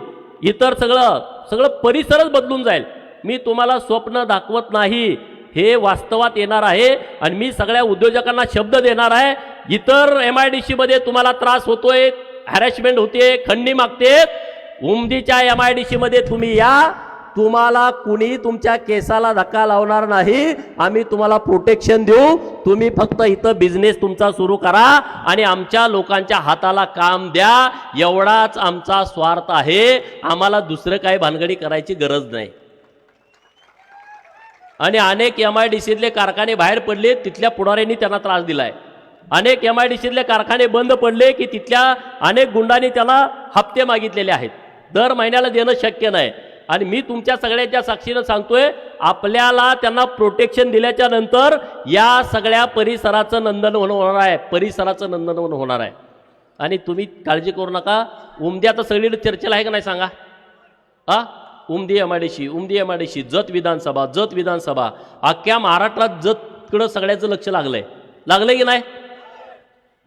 इतर सगळं परिसरच बदलून जाईल. मी तुम्हाला स्वप्न दाखवत नाही, हे वास्तवात येणार आहे. आणि मी सगळ्या उद्योजकांना शब्द देणार आहे, इतर MIDC मध्ये तुम्हाला त्रास होतोय, हॅरॅसमेंट होते, खंडणी मागते, उमदीच्या MIDC मध्ये तुम्ही या, तुम्हाला कुणी तुमच्या केसाला धक्का लावणार नाही. आम्ही तुम्हाला प्रोटेक्शन देऊ. तुम्ही फक्त इथं बिझनेस तुमचा सुरू करा आणि आमच्या लोकांच्या हाताला काम द्या. एवढाच आमचा स्वार्थ आहे. आम्हाला दुसरं काही भानगडी करायची गरज नाही. आणि अनेक MIDCतले कारखाने बाहेर पडले, तिथल्या पुढाऱ्यांनी त्यांना त्रास दिलाय. अनेक MIDCतले कारखाने बंद पडले की तिथल्या अनेक गुंडांनी त्याला हप्ते मागितलेले आहेत. दर महिन्याला देणं शक्य नाही. आणि मी तुमच्या सगळ्यांच्या साक्षीनं सांगतोय, आपल्याला त्यांना प्रोटेक्शन दिल्याच्या नंतर या सगळ्या परिसराचं नंदनवन होणार आहे, परिसराचं नंदनवन होणार आहे. आणि तुम्ही काळजी करू नका. उमदी आता सगळीकडे चर्चेला आहे का नाही सांगा? उमदी MIDC, जत विधानसभा, अख्ख्या महाराष्ट्रात जतकडं सगळ्याचं लक्ष लागलंय की नाही?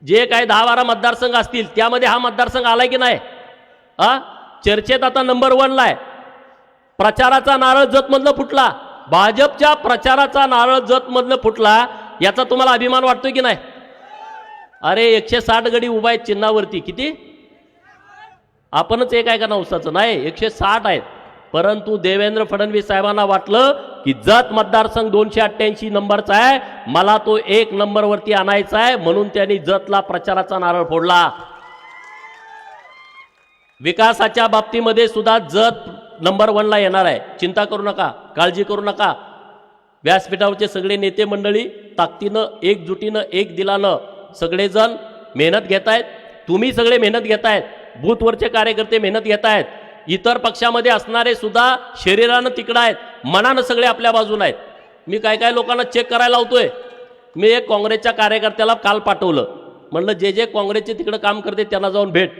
जे काय 10-12 मतदारसंघ असतील त्यामध्ये हा मतदारसंघ आलाय की नाही? चर्चेत आता नंबर 1ला आहे. प्रचाराचा नारळ जतमधलं फुटला, भाजपच्या प्रचाराचा नारळ जतमधलं फुटला, याचा तुम्हाला अभिमान वाटतोय की नाही? अरे 160 गडी उभा आहेत चिन्हावरती. किती? आपणच एक आहे का नवसाचं? नाही, 160 आहेत. परंतु देवेंद्र फडणवीस साहेबांना वाटलं की जत मतदारसंघ 288 नंबरचा आहे, मला तो 1 नंबरवरती आणायचा आहे, म्हणून त्यांनी जतला प्रचाराचा नारळ फोडला. विकासाच्या बाबतीमध्ये सुद्धा जत नंबर 1ला येणार आहे. चिंता करू नका, काळजी करू नका. व्यासपीठावरचे सगळे नेते मंडळी ताकदीनं, एकजुटीनं, एक दिलानं सगळेजण मेहनत घेत आहेत. तुम्ही सगळे मेहनत घेत आहेत. बूथवरचे कार्यकर्ते मेहनत घेत आहेत. इतर पक्षामध्ये असणारे सुद्धा शरीरानं तिकडं आहेत, मनानं सगळे आपल्या बाजून आहेत. मी काय लोकांना चेक करायला लावतोय. मी एक काँग्रेसच्या कार्यकर्त्याला काल पाठवलं, म्हणलं जे जे काँग्रेसचे तिकडं काम करते त्यांना जाऊन भेट,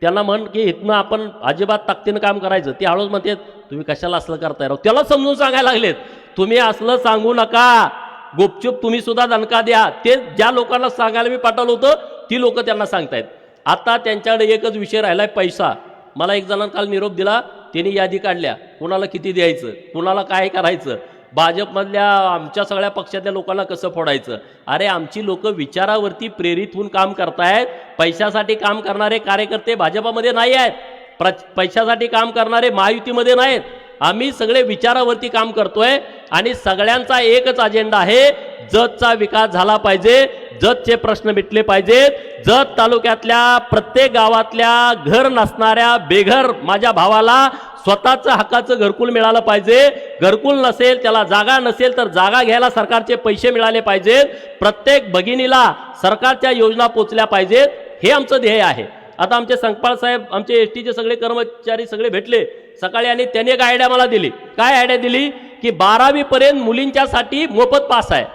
त्यांना म्हण की इथनं आपण अजिबात ताकदीनं काम करायचं. ते हळूच म्हणते तुम्ही कशाला असलं करताय राव. त्याला समजून सांगायला लागलेत, तुम्ही असलं सांगू नका. गुपचूप तुम्ही सुद्धा दणका द्या. ते ज्या लोकांना सांगायला मी पाठवलं होतं ती लोक त्यांना सांगतायत. आता त्यांच्याकडे एकच विषय राहिलाय, पैसा. मला एक जणांना काल निरोप दिला, त्यांनी यादी काढल्या कुणाला किती द्यायचं, कुणाला काय करायचं, भाजपमधल्या आमच्या सगळ्या पक्षातल्या लोकांना कसं फोडायचं. अरे आमची लोक विचारावरती प्रेरित होऊन काम करतायत. पैशासाठी काम करणारे कार्यकर्ते भाजपामध्ये नाही आहेत, पैशासाठी काम करणारे महायुतीमध्ये नाहीत. आम्ही सगळे विचारावरती काम करतोय आणि सगळ्यांचा एकच अजेंडा आहे, जतचा विकास झाला पाहिजे, जतचे प्रश्न मिटले पाहिजेत. जत तालुक्यातल्या प्रत्येक गावातल्या घर नसणाऱ्या बेघर माझ्या भावाला स्वतःचं हक्काचं घरकुल मिळालं पाहिजे. घरकुल नसेल, त्याला जागा नसेल तर जागा घ्यायला सरकारचे पैसे मिळाले पाहिजेत. प्रत्येक भगिनीला सरकारच्या योजना पोचल्या पाहिजेत. हे आमचं ध्येय आहे. आता आमचे संकपाळ साहेब, आमचे एसटीचे सगळे कर्मचारी सगळे भेटले सकाळी आणि त्यांनी एक आयडिया मला दिली. काय आयडिया दिली की 12वी पर्यंत मुलींच्यासाठी मोफत पास आहे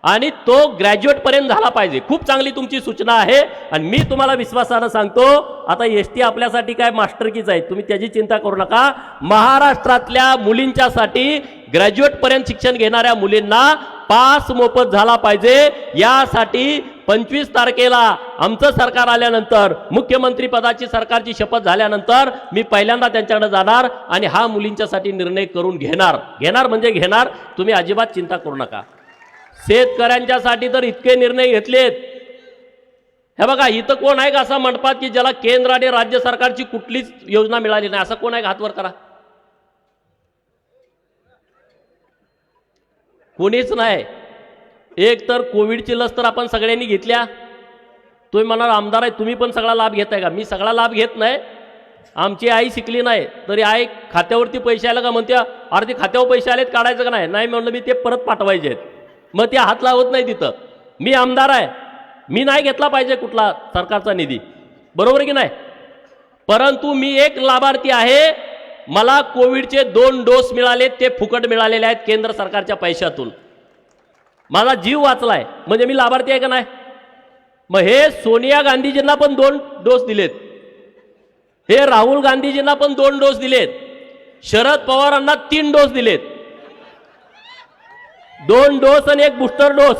आणि तो ग्रॅज्युएट पर्यंत झाला पाहिजे. खूप चांगली तुमची सूचना आहे आणि मी तुम्हाला विश्वासानं सांगतो, आता एसटी आपल्यासाठी काय मास्टरकीच आहे, तुम्ही त्याची चिंता करू नका. महाराष्ट्रातल्या मुलींच्यासाठी ग्रॅज्युएट पर्यंत शिक्षण घेणाऱ्या मुलींना पास मोफत झाला पाहिजे. यासाठी 25 तारखेला आमचं सरकार आल्यानंतर, मुख्यमंत्री पदाची सरकारची शपथ झाल्यानंतर मी पहिल्यांदा त्यांच्याकडे जाणार आणि हा मुलींच्यासाठी निर्णय करून घेणार म्हणजे घेणार. तुम्ही अजिबात चिंता करू नका. शेतकऱ्यांच्यासाठी तर इतके निर्णय घेतलेत. हे बघा, इथं कोण आहे का असं म्हणतात की ज्याला केंद्र आणि राज्य सरकारची कुठलीच योजना मिळाली नाही, असं कोण आहे का? हात वर करा. कोणीच नाही. एक तर कोविडची लस तर आपण सगळ्यांनी घेतल्या. तुम्ही म्हणाल आमदार आहे, तुम्ही पण सगळा लाभ घेताय का? मी सगळा लाभ घेत नाही. आमची आई शिकली नाही तरी आई खात्यावरती पैसे आले का म्हणत्या, अरे ते खात्यावर पैसे आलेत काढायचं का नाही? नाही म्हणलं मी ते परत पाठवायचे आहेत. मग ते हात लावत नाही तिथं. मी आमदार आहे, मी नाही घेतला पाहिजे कुठला सरकारचा निधी, बरोबर की नाही? परंतु मी एक लाभार्थी आहे, मला कोविडचे 2 डोस मिळाले, ते फुकट मिळालेले आहेत केंद्र सरकारच्या पैशातून. माझा जीव वाचलाय म्हणजे मी लाभार्थी आहे का नाही? मग हे सोनिया गांधीजींना पण 2 डोस दिलेत, हे राहुल गांधीजींना पण 2 डोस दिलेत, शरद पवारांना 3 डोस दिलेत. 2 डोस आणि 1 बूस्टर डोस.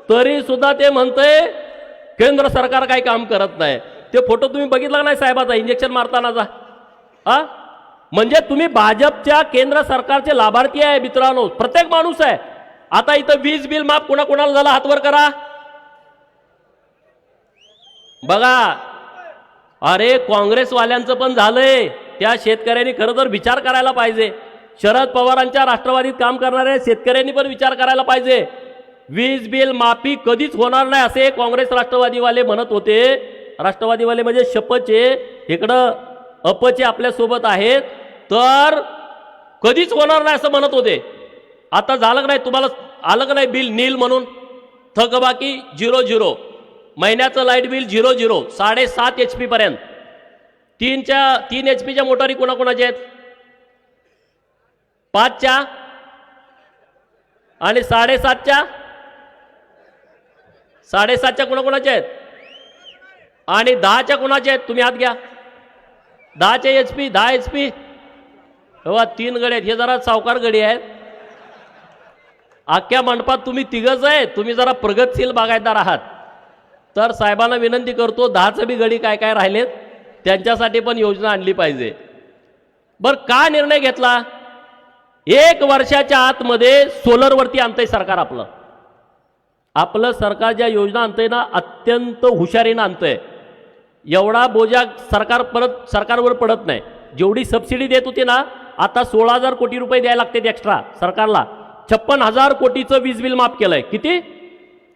तरी सुद्धा ते म्हणतंय केंद्र सरकार काही काम करत नाही. ते फोटो तुम्ही बघितला नाही साहेबाचा इंजेक्शन मारतानाचा? हा, म्हणजे तुम्ही भाजपच्या केंद्र सरकारचे लाभार्थी आहे मित्रांनो, प्रत्येक माणूस आहे. आता इथं वीज बिल माफ कोणाकोणाला झाला हातवर करा बघा. अरे काँग्रेसवाल्यांचं पण झालंय, त्या शेतकऱ्यांनी खरं तर विचार करायला पाहिजे. शरद पवारांच्या राष्ट्रवादीत काम करणाऱ्या शेतकऱ्यांनी पण विचार करायला पाहिजे. वीज बिल माफी कधीच होणार नाही असे काँग्रेस राष्ट्रवादीवाले म्हणत होते. राष्ट्रवादीवाले म्हणजे शपचे, इकडं अपचे आपल्यासोबत आहेत, तर कधीच होणार नाही असं म्हणत होते. आता झालं नाही? तुम्हाला आलं का नाही बिल नील म्हणून? थकबाकी 0 महिन्याचं लाईट बिल 0 7.5 HP पर्यंत. 3 HP मोटारी कोणाकोणाच्या आहेत? 5च्या आणि 7.5च्या कोणाकोणाच्या आहेत? आणि 10च्या कोणाच्या आहेत? तुम्ही हात घ्या. 10चे HP, 10 HP. तेव्हा 3 गडी आहेत. हे जरा सावकार गडी आहेत. अख्ख्या मंडपात तुम्ही 3घच आहे. तुम्ही जरा प्रगतशील बागायतदार आहात. तर साहेबांना विनंती करतो, 10चं बी गडी काय काय राहिलेत त्यांच्यासाठी पण योजना आणली पाहिजे. बरं, का निर्णय घेतला? 1 वर्षाच्या आतमध्ये सोलरवरती आणतंय सरकार. आपलं सरकार ज्या योजना आणतंय ना, अत्यंत हुशारीनं आणतंय. एवढा बोजा सरकारवर पडत नाही. जेवढी सबसिडी देत होती ना, आता 16,000 कोटी रुपये द्यायला लागतात एक्स्ट्रा सरकारला. 56,000 कोटीचं वीज बिल माफ केलंय. किती?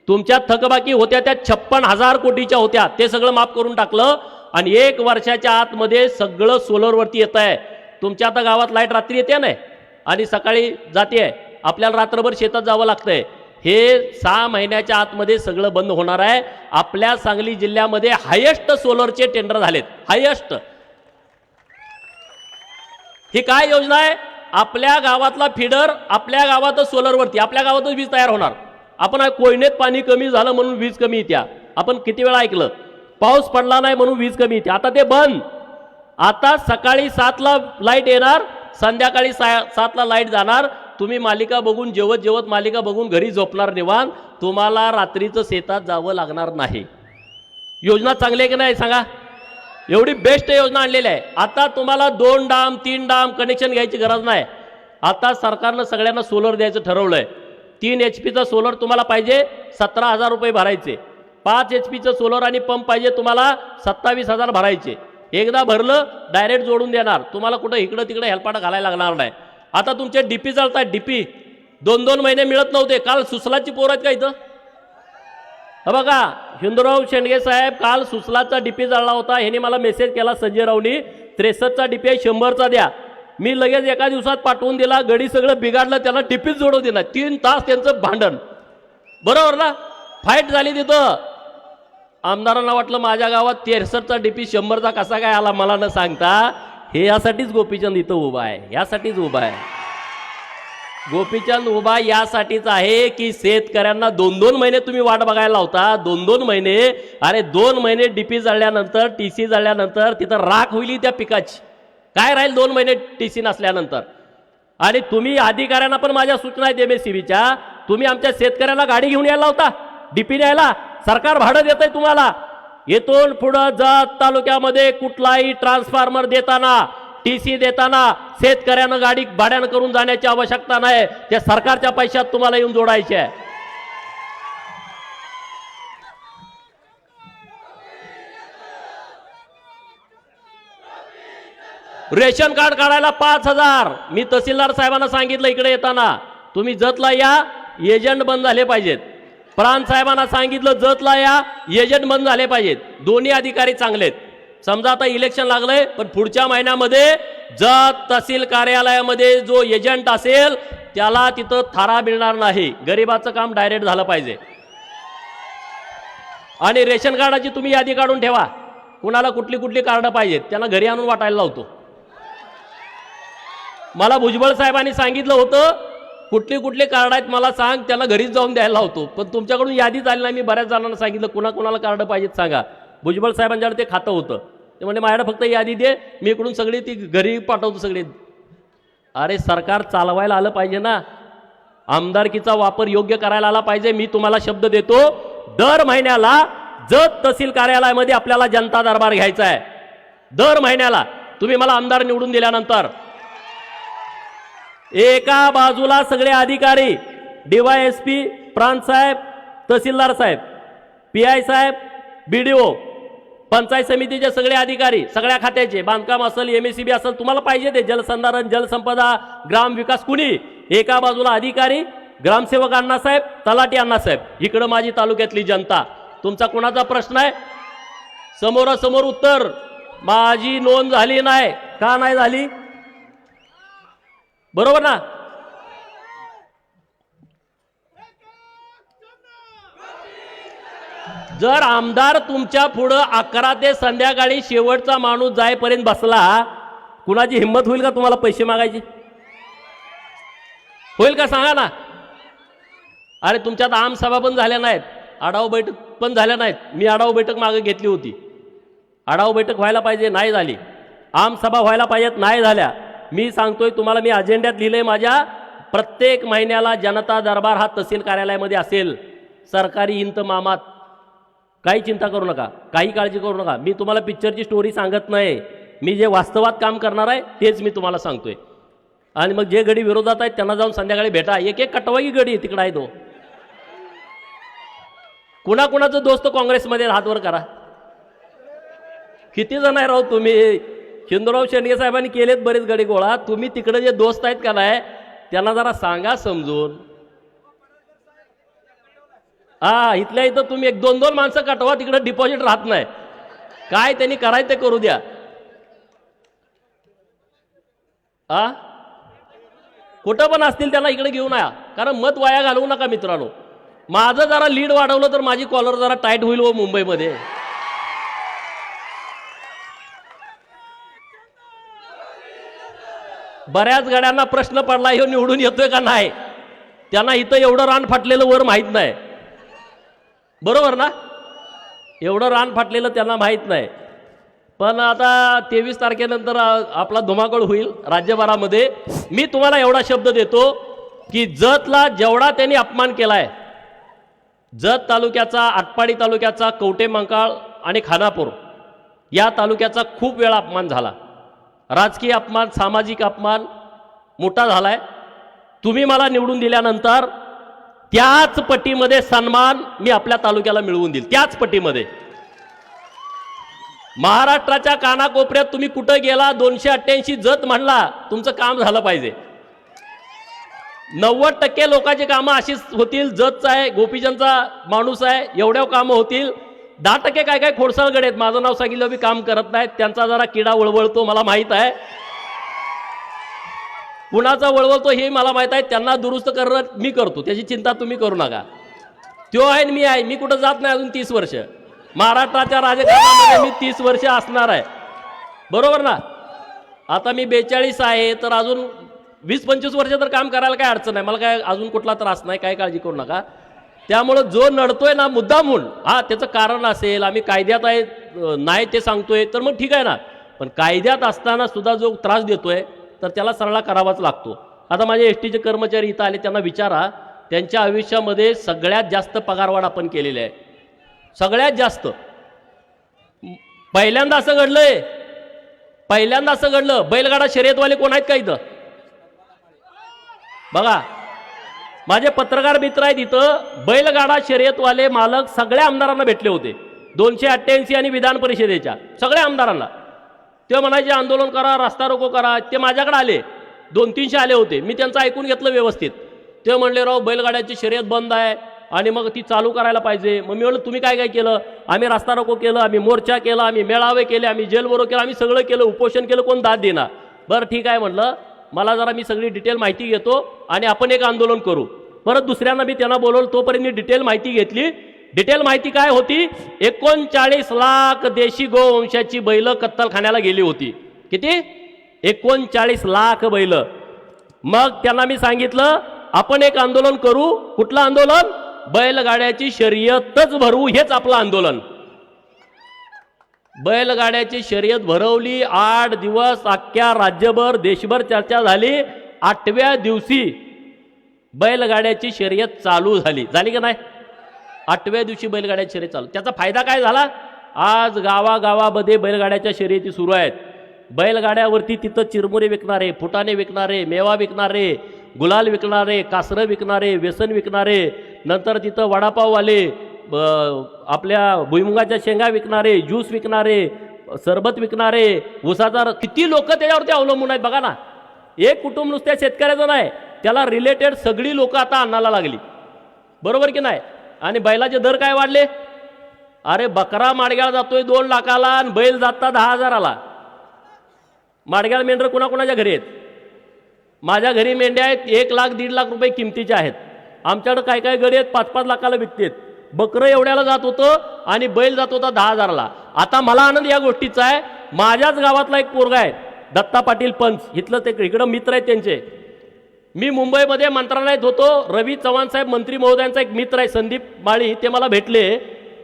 तुमच्या थकबाकी होत्या त्या 56,000 कोटीच्या होत्या, ते सगळं माफ करून टाकलं आणि 1 वर्षाच्या आतमध्ये सगळं सोलरवरती येत आहे. तुमच्या आता गावात लाईट रात्री येते नाही आणि सकाळी जाते, आपल्याला रात्रभर शेतात जावं लागतंय. हे 6 महिन्याच्या आतमध्ये सगळं बंद होणार आहे. आपल्या सांगली जिल्ह्यामध्ये हायेस्ट सोलरचे टेंडर झालेत, हायेस्ट. ही काय योजना आहे? आपल्या गावातला फिडर आपल्या गावातच सोलरवरती, आपल्या गावातच वीज तयार होणार. आपण कोयनेत पाणी कमी झालं म्हणून वीज कमी येत्या, आपण किती वेळा ऐकलं. पाऊस पडला नाही म्हणून वीज कमी येते. आता ते बंद. आता सकाळी 7ला लाईट येणार, संध्याकाळी 7ला लाईट जाणार. तुम्ही मालिका बघून जेवत जेवत मालिका बघून घरी झोपणार निवांत, तुम्हाला रात्रीचं शेतात जावं लागणार नाही. योजना चांगली आहे की नाही सांगा? एवढी बेस्ट योजना आणलेली आहे. आता तुम्हाला 2 डाम 3 डाम कनेक्शन घ्यायची गरज नाही. आता सरकारनं सगळ्यांना सोलर द्यायचं ठरवलंय. 3 HP सोलर तुम्हाला पाहिजे 17,000 रुपये भरायचे. 5 HP सोलर आणि पंप पाहिजे तुम्हाला 27,000 भरायचे. एकदा भरलं डायरेक्ट जोडून देणार, तुम्हाला कुठं इकडं तिकडे हेलपाटा घालायला लागणार नाही. आता तुमचे डीपी चालतात. डीपी 2-2 महिने मिळत नव्हते. काल सुसलाची पोर आहेत का इथं? बघा हिंदूराव शेंडगे साहेब काल सुसलाचा डीपी जाळला होता. ह्याने मला मेसेज केला संजय रावनी 63चा डीपी आहे 100चा द्या. मी लगेच एका दिवसात पाठवून दिला. गडी सगळं बिघाडलं, त्याला डीपीच जोडू दिला. 3 तास त्यांचं भांडण. बरोबर ना? फाईट झाली तिथं. आमदारांना वाटलं माझ्या गावात 63चा डीपी 100चा कसा काय आला मला न सांगता. हे यासाठीच गोपीचंद इथं उभा आहे, यासाठीच उभा आहे. गोपीचंद उभा यासाठीच आहे की शेतकऱ्यांना 2-2 महिने तुम्ही वाट बघायला लावता. 2-2 महिने. अरे 2 महिने डीपी जाळल्यानंतर, TC जाळल्यानंतर तिथं राख होईल त्या पिकाची. काय राहील 2 महिने TC नसल्यानंतर? आणि तुम्ही अधिकाऱ्यांना पण माझ्या सूचना आहेत MSCBच्या, तुम्ही आमच्या शेतकऱ्यांना गाडी घेऊन यायला लावता डीपी न्यायला. सरकार भाडं देत आहे तुम्हाला. येथून पुढं जत तालुक्यामध्ये कुठलाही ट्रान्सफॉर्मर देताना, TC देताना शेतकऱ्यानं गाडी भाड्यानं करून जाण्याची आवश्यकता नाही. त्या सरकारच्या पैशात तुम्हाला येऊन जोडायचे आहे. रेशन कार्ड काढायला 5,000. मी तहसीलदार साहेबांना सांगितलं इकडे येताना, तुम्ही जतला या, एजंट बंद झाले पाहिजेत. प्रांत साहेबांना सांगितलं जतला या, एजंट बंद झाले पाहिजेत. दोन्ही अधिकारी चांगलेत. समजा आता इलेक्शन लागलंय, पण पुढच्या महिन्यामध्ये जत तहसील कार्यालयामध्ये जो एजंट असेल त्याला तिथं थारा मिळणार नाही. गरिबाचं काम डायरेक्ट झालं पाहिजे. आणि रेशन कार्डाची तुम्ही यादी काढून ठेवा. कुणाला कुठली कुठली कार्ड पाहिजेत त्यांना घरी आणून वाटायला लावतो. मला भुजबळ साहेबांनी सांगितलं होतं कुठली कुठली कार्ड आहेत मला सांग, त्याला घरीच जाऊन द्यायला होतो. पण तुमच्याकडून यादी झाली नाही. मी बऱ्याच जणांना सांगितलं कुणाला कार्ड पाहिजेत सांगा. भुजबळ साहेबांच्याकडे ते खातं होतं. ते म्हणजे माझ्याकडे फक्त यादी दे, मी इकडून सगळी ती घरी पाठवतो सगळे. अरे सरकार चालवायला आलं पाहिजे ना. आमदारकीचा वापर योग्य करायला आला पाहिजे. मी तुम्हाला शब्द देतो, दर महिन्याला जत तहसील कार्यालयामध्ये आपल्याला जनता दरबार घ्यायचा आहे. दर महिन्याला तुम्ही मला आमदार निवडून दिल्यानंतर एका बाजूला सगळे अधिकारी, DYSP, प्रांत साहेब, तहसीलदार साहेब, PI साहेब, BDO, पंचायत समितीचे सगळे अधिकारी, सगळ्या खात्याचे, बांधकाम असेल, MSCB असेल, तुम्हाला पाहिजे ते जलसंधारण, जलसंपदा, ग्रामविकास, कुणी. एका बाजूला अधिकारी, ग्रामसेवक अण्णासाहेब, तलाठी अण्णासाहेब, इकडं माझी तालुक्यातली जनता. तुमचा कोणाचा प्रश्न आहे समोरासमोर उत्तर. माझी नोंद झाली नाही, का नाही झाली? बरोबर ना? जर आमदार तुमच्या पुढं 11 ते संध्याकाळी शेवटचा माणूस जाईपर्यंत बसला, कुणाची हिंमत होईल का तुम्हाला पैसे मागायची? होईल का सांगा ना? अरे तुमच्यात आमसभा पण झाल्या नाहीत, आढावा बैठक पण झाल्या नाहीत. मी आढावा बैठक मागे घेतली होती. आढावा बैठक व्हायला पाहिजे, नाही झाली. आमसभा व्हायला पाहिजेत, नाही झाल्या. मी सांगतोय तुम्हाला, मी अजेंड्यात लिहिलंय माझ्या, प्रत्येक महिन्याला जनता दरबार हा तहसील कार्यालयामध्ये असेल. सरकारी इंतमामात. काही चिंता करू नका, काही काळजी करू नका. मी तुम्हाला पिक्चरची स्टोरी सांगत नाही. मी जे वास्तवात काम करणार आहे तेच मी तुम्हाला सांगतोय. आणि मग जे गडी विरोधात आहेत त्यांना जाऊन संध्याकाळी भेटा. एक एक कटवाई गडी तिकडं आहे तो. कुणाकुणाचं दोस्त काँग्रेसमध्ये हातवर करा. किती जण आहे राव तुम्ही? हिंदूराव शेंडगे साहेबांनी केलेत बरेच गडी गोळा. तुम्ही तिकडे जे दोस्त आहेत का नाही त्यांना जरा सांगा समजून. इथल्या इथं तुम्ही 1-2 माणसं कटवा, तिकडे डिपॉझिट राहत नाही. काय त्यांनी करायचं ते करू द्या. कुठं पण असतील त्यांना इकडे घेऊन या, कारण मत वाया घालवू नका मित्रांनो. माझं जरा लीड वाढवलं तर माझी कॉलर जरा टाईट होईल हो मुंबईमध्ये. बऱ्याच गड्यांना प्रश्न पडला, ह्यो निवडून येतोय का नाही. त्यांना इथं एवढं रान फाटलेलं वर माहीत नाही. बरोबर ना? एवढं रान फाटलेलं त्यांना माहीत नाही. पण आता 23 तारखेनंतर आपला धुमाकूळ होईल राज्यभरामध्ये. मी तुम्हाला एवढा शब्द देतो, की जतला जेवढा त्यांनी अपमान केलाय, जत तालुक्याचा, आटपाडी तालुक्याचा, कवठे मंकाळ आणि खानापूर या तालुक्याचा खूप वेळा अपमान झाला. राजकीय अपमान, सामाजिक अपमान मोठा झालाय. तुम्ही मला निवडून दिल्यानंतर त्याच पटीमध्ये सन्मान मी आपल्या तालुक्याला मिळवून देईल. त्याच पटीमध्ये महाराष्ट्राच्या कानाकोपऱ्यात तुम्ही कुठं गेला, 288 जत म्हणला, तुमचं काम झालं पाहिजे. 90% लोकांची कामं अशीच होतील. जतचा आहे, गोपीचंदचा माणूस आहे, एवढ्या कामं होतील. 10% काय काय खोडसाळगड आहेत, माझं नाव सांगितलं मी काम करत नाहीत, त्यांचा जरा किडा वळवळतो मला माहीत आहे. कुणाचा वळवळतो हे मला माहीत आहे. त्यांना दुरुस्त करणं मी करतो, त्याची चिंता तुम्ही करू नका. तो आहे मी आहे, मी कुठं जात नाही अजून 30 वर्ष. महाराष्ट्राच्या राजकारणामध्ये मी 30 वर्ष असणार आहे, बरोबर ना. आता मी 42 आहे, तर अजून 20-25 वर्ष तर काम करायला काय अडचण नाही. मला काय अजून कुठला त्रास नाही, काय काळजी करू नका. त्यामुळं जो नडतोय ना मुद्दाम म्हणून, हा त्याचं कारण असेल, आम्ही कायद्यात आहे नाही ते सांगतोय, तर मग ठीक आहे ना. पण कायद्यात असताना सुद्धा जो त्रास देतोय तर त्याला सरळा करावाच लागतो. आता माझे एसटीचे कर्मचारी इथं आले, त्यांना विचारा, त्यांच्या आयुष्यामध्ये सगळ्यात जास्त पगारवाढ आपण केलेली आहे, सगळ्यात जास्त. पहिल्यांदा असं घडलंय, पहिल्यांदा असं घडलं. बैलगाडा शर्यतवाले कोण आहेत का इथं? बघा, माझे पत्रकार मित्र आहेत इथं. बैलगाडा शर्यतवाले मालक सगळ्या आमदारांना भेटले होते, 288 आणि विधान परिषदेच्या सगळ्या आमदारांना. ते म्हणायचे आंदोलन करा, रस्ता रोको करा. ते माझ्याकडे आले, 200-300 आले होते. मी त्यांचं ऐकून घेतलं व्यवस्थित. ते म्हणले राव बैलगाड्याची शर्यत बंद आहे आणि मग ती चालू करायला पाहिजे. मग मी म्हणलं तुम्ही काय काय केलं? आम्ही रस्ता रोको केलं, आम्ही मोर्चा केला, आम्ही मेळावे केले, आम्ही जेलबरो केलं, आम्ही सगळं केलं, उपोषण केलं, कोण दाद देणार? बरं ठीक आहे म्हणलं, मला जरा मी सगळी डिटेल माहिती घेतो आणि आपण एक आंदोलन करू. परत दुसऱ्यांना मी त्यांना बोलवलं, तोपर्यंत मी डिटेल माहिती घेतली. डिटेल माहिती काय होती? 39 लाख देशी गोवंशाची बैल कत्तलखान्याला गेली होती. किती? 39 लाख बैल. मग त्यांना मी सांगितलं आपण एक आंदोलन करू. कुठलं आंदोलन? बैलगाड्याची शर्यतच भरवू, हेच आपलं आंदोलन. बैलगाड्याची शर्यत भरवली. 8 दिवस अख्ख्या राज्यभर देशभर चर्चा झाली. 8व्या दिवशी बैलगाड्याची शर्यत चालू झाली. झाली का नाही? 8व्या दिवशी बैलगाड्याची शर्यत चालू. त्याचा फायदा काय झाला? आज गावागावामध्ये बैलगाड्याच्या शर्यती सुरू आहेत. बैलगाड्यावरती तिथं चिरमुरे विकणारे, फुटाणे विकणारे, मेवा विकणारे, गुलाल विकणारे, कासरं विकणारे, व्यसन विकणारे, नंतर तिथं वडापाववाले, आपल्या भुईमुगाच्या शेंगा विकणारे, ज्यूस विकणारे, सरबत विकणारे, ऊसाचा, किती लोक त्याच्यावरती अवलंबून आहेत बघा ना. एक कुटुंब नुसत्या शेतकऱ्याचं नाही, त्याला रिलेटेड सगळी लोक आता अन्नाला लागली, बरोबर की नाही. आणि बैलाचे दर काय वाढले? अरे बकरा माडग्याला जातोय 2 लाखाला आणि बैल जाता 10,000ला. माडग्याला मेंढर कुणाकुणाच्या घरी आहेत? माझ्या घरी मेंढ्या आहेत 1 लाख 1.5 लाख रुपये किमतीच्या आहेत. आमच्याकडे काय काय गडी आहेत 5-5 लाखाला विकतेत. बकरं एवढ्याला जात होतं आणि बैल जात होता 10,000ला. आता मला आनंद या गोष्टीचा आहे, माझ्याच गावातला एक पोरगा आहे दत्ता पाटील पंच, इथलं ते इकडं मित्र आहेत त्यांचे. मी मुंबईमध्ये मंत्रालयात होतो. रवी चव्हाण साहेब मंत्री महोदयांचा एक मित्र आहे संदीप माळी, ते मला भेटले.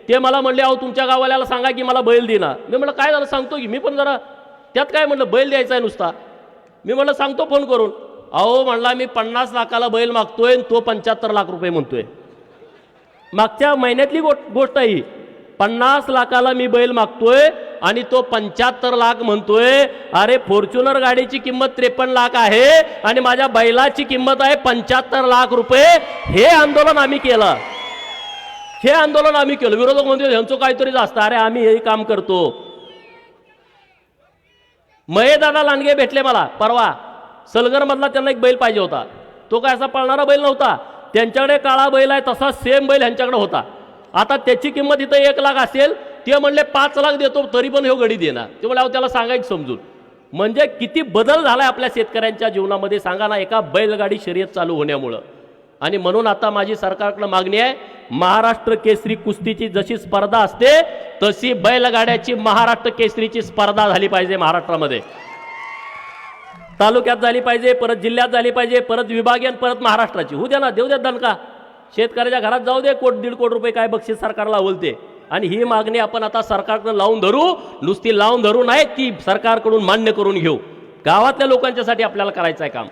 ते मला म्हणले अहो तुमच्या गावाल्याला सांगा की मला बैल देणार. मी म्हटलं काय झालं सांगतो की, मी पण जरा त्यात काय म्हणलं बैल द्यायचा आहे नुसता. मी म्हटलं सांगतो फोन करून. अहो म्हणला मी 50 लाखाला बैल मागतोय, तो 75 लाख रुपये म्हणतोय. मागच्या महिन्यातली गोष्ट आहे ही. 50 लाखाला मी बैल मागतोय आणि तो 75 लाख म्हणतोय. अरे फॉर्च्युनर गाडीची किंमत 53 लाख आहे आणि माझ्या बैलाची किंमत आहे 75 लाख रुपये. हे आंदोलन आम्ही केलं, हे आंदोलन आम्ही केलं. विरोधक म्हणतो ह्यांचं काहीतरी जास्त. अरे आम्ही हे काम करतो. महेदादा लांडगे भेटले मला परवा, सलगरमधला. त्यांना एक बैल पाहिजे होता. तो काय असा पळणारा बैल नव्हता, त्यांच्याकडे काळा बैल आहे तसा सेम बैल ह्यांच्याकडे होता. आता त्याची किंमत इथं 1 लाख असेल, ते म्हणले 5 लाख देतो, तरी पण हे गडी देणार. ते म्हणले त्याला सांगायचं समजून. म्हणजे किती बदल झालाय आपल्या शेतकऱ्यांच्या जीवनामध्ये सांगा ना, एका बैलगाडी शर्यत चालू होण्यामुळं. आणि म्हणून आता माझी सरकारकडे मागणी आहे, महाराष्ट्र केसरी कुस्तीची जशी स्पर्धा असते तशी बैलगाड्याची महाराष्ट्र केसरीची स्पर्धा झाली पाहिजे महाराष्ट्रामध्ये. तालुक्यात झाली पाहिजे, परत जिल्ह्यात झाली पाहिजे, परत विभागीय, परत महाराष्ट्राची. होऊ द्या ना, देऊ द्या दणका. शेतकऱ्याच्या घरात जाऊ दे, 1.5 कोटी रुपये काय बक्षीस सरकारला आवलते. आणि ही मागणी आपण आता सरकारकडे लावून धरू. नुसती लावून धरू नाही, ती सरकारकडून मान्य करून घेऊ. गावातल्या लोकांच्यासाठी आपल्याला करायचं आहे काम.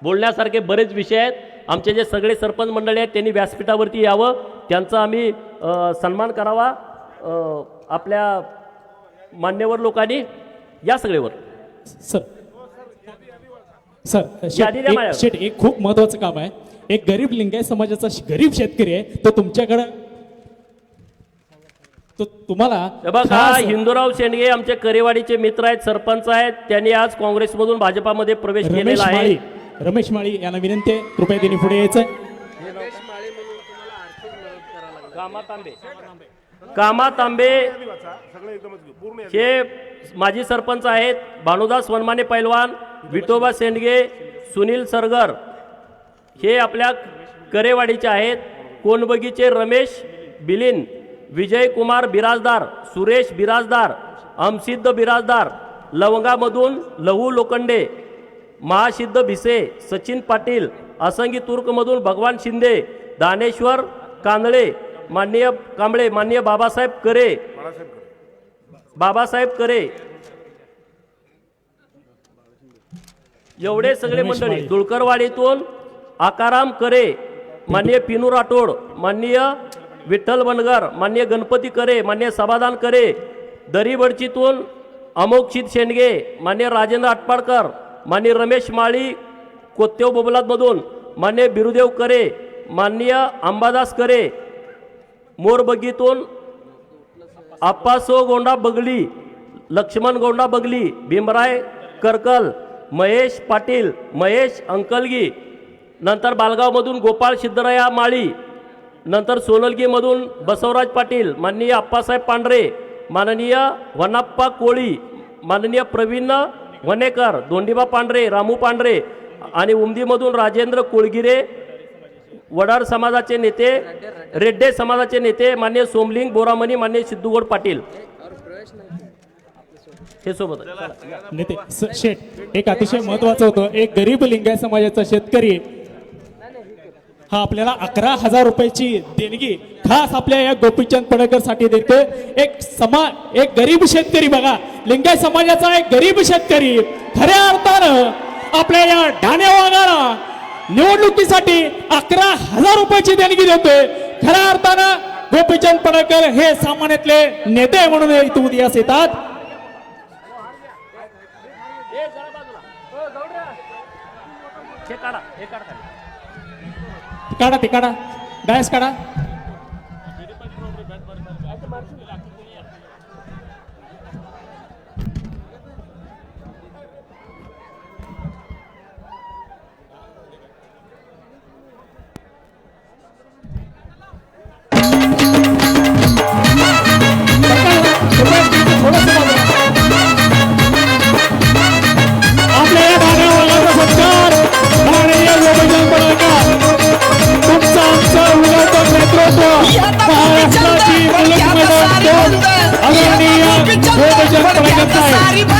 बोलण्यासारखे बरेच विषय आहेत. आमचे जे सगळे सरपंच मंडळी आहेत त्यांनी व्यासपीठावरती यावं, त्यांचा आम्ही सन्मान करावा. आपल्या मान्यवर लोकांनी या सगळेवर. सर सर यादी द्या माझ्यावर. शेट एक खूप महत्वाचं काम आहे. एक गरीब लिंगायत समाजाचा गरीब शेतकरी आहे तो तुमच्याकडं तो तुम्हाला हे बघा, खास- हिंदूराव शेंडगे आमचे करेवाडीचे मित्र आहेत, सरपंच आहेत. त्यांनी आज काँग्रेसमधून भाजपामध्ये प्रवेश रमेश केलेला आहे. माळी रमेश माळी यांना विनंती आहे कृपया त्यांनी पुढे यायचं. कामा तांबे हे माजी सरपंच आहेत. भानुदास वनमाने पैलवान, विठोबा शेंडगे, सुनील सरगर हे आपल्या करेवाडीचे आहेत. कोणबगीचे रमेश बिलिन, विजय कुमार बिराजदार, सुरेश बिराजदार, अमसिद्ध बिराजदार, लवंगामधून लहू लोखंडे, महासिद्ध भिसे, सचिन पाटील, असंगी तुर्कमधून भगवान शिंदे, दानेश्वर कांदळे, माननीय कांबळे, माननीय बाबासाहेब करे एवढे सगळे रमेश मंडळी. माळी. दुळकरवाडीतून आकाराम करे, माननीय पिनू राठोड, माननीय विठ्ठल बनगर, माननीय गणपती करे, माननीय समाधान करे. दरीबडचीतून अमोक्षित शेंडगे, माननीय राजेंद्र आटपाडकर, माननीय रमेश माळी, कोत्तेव बोबलादमधून माननीय बिरुदेव करे, माननीय अंबादास करे. मोरबगीतून आप्पासो गोंडा बगली, लक्ष्मण गोंडा बगली, भीमराय करकल, महेश पाटील, महेश अंकलगी. नंतर बालगावमधून गोपाळ सिद्धराया माळी, नंतर सोनलगीमधून बसवराज पाटील, माननीय आप्पासाहेब पांढरे, माननीय वनाप्पा कोळी, माननीय प्रवीण वनेकर, दोंडीबा पांढरे, रामू पांढरे आणि उमदीमधून राजेंद्र कोळगिरे. वडार समाजाचे नेते, रेड्डे समाजाचे नेते माननीय सोमलिंग बोरामणी, माननीय सिद्धूगौड पाटील हे सोबत आहे. नेते शेठ एक अतिशय महत्वाचं होतं. एक गरीब लिंगायत समाजाचा शेतकरी हा आपल्याला 11,000 रुपयाची देणगी खास आपल्या या गोपीचंद पडळकर साठी देते. एक गरीब शेतकरी बघा, लिंगायत समाजाचा एक गरीब शेतकरी खऱ्या अर्थानं आपल्या या ठाणे वाघाला निवडणुकीसाठी 11,000 रुपयाची देणगी देतोय. खऱ्या अर्थानं गोपीचंद पडळकर हे सामान्यातले नेते म्हणून इथं उदयास येतात. काढा ते काढा, डायस काढा. आपल्या या भागावाल्याचा सत्कार माननीय गोपीचंद पडळकर, तुमचं आमचं उलटून नेतृत्व, महाराष्ट्राची आदरणीय गोपीचंद पडळकर साहेब.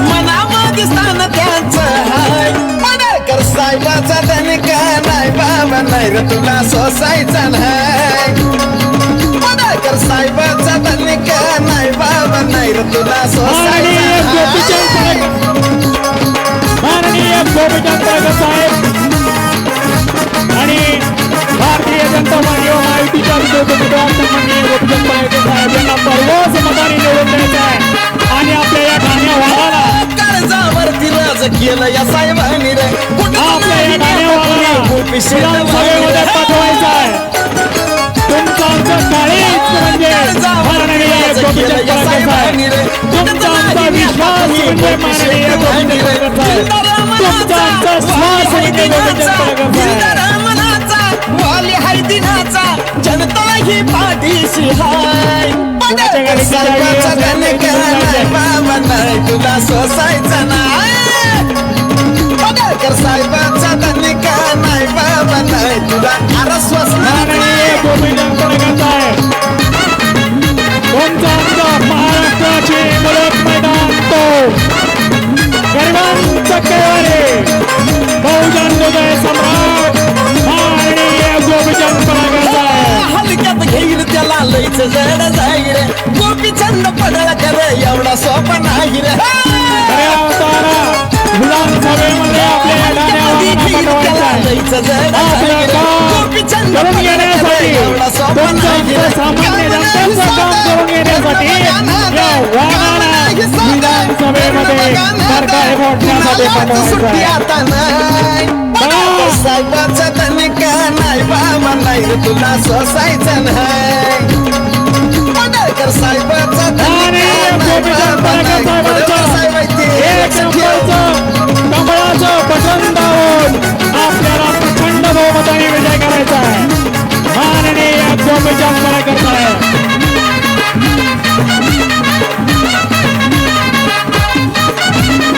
मनामध्ये स्थान त्यांचं हाय. पडळकर साहेबाचा दणका नाही बाबा, नाही रे तुला सोसायचा नाही. पडळकर साहेबाचा दणका नाही बाबा, नाही रे तुला माननीय गोपीचंद सोसायचा. पडळकर, माननीय गोपीचंद पडळकर साहेब आणि भारतीय जनता पार्टी व महायुतीच्या माननीय गोपीचंद पडळकर साहेब यांना परवाच मताने निवडून द्यायचं आहे. आणि आपल्या या ठाण्या वाघाला, कर्जावरती राज केलं या साहेबांनी रे. आपल्या या ठाण्या वाघाला विधानसभेमध्ये पाठवायचं आहे. तुमचं आमचं काळीच म्हणजे माननीय गोपीचंद पडळकर साहेब, तुमचा आमचा विश्वास म्हणजे माननीय गोपीचंद पडळकर साहेब, तुमचा आमचा श्वास म्हणजे गोपीचंद पडळकर साहेब. वाली हाय दिनाचा जनता ही पाठीशी हाय. पडळकर साहेबाचा दणका नाही बाबा, नाही तुला सोसायचा नाही. पडळकर साहेबाचा दणका नाही बाबा, नाही तुला माननीय गोपीचंद पडळकर साहेब, तुमचा आमचा महाराष्ट्राची मुलक मैदान तो गरिबांचा केवारे, बहुजन हृदय सम्राट माननीय गोपीचंद पडळकर साहेब. हलक्यात घेईल त्याला लईच जड जाईल. गोपीचंद पडळकर एवढा सोपा नाही रे. खऱ्या अर्थानं विधानसभेमध्ये आपल्या ठाण्या वाघाला पाठवायचं आहे. सोसायचं जड आपलं काम गोपीचंद करून घेण्यासाठी एवढा सोपा तुमचं नाही आमचं सामान्य जनतेचं काम करून घेण्यासाठी या वाघाला विधानसभेमध्ये सरकार फोडण्यासाठी सुट्टी बनवायचं आता नाही साहेबाचा तनिका नाही बाबा नाही रे तुला सोसायचं नाही पडळकर साहेबाचा आणि तनिका नाही बाबा नाही पडळकर साहेबाची एक नंबरचं कमळाचं बटन दाबून आपल्याला प्रचंड बहुमताने विजय करायचा आहे माननीय गोपीचंद पडळकर साहेब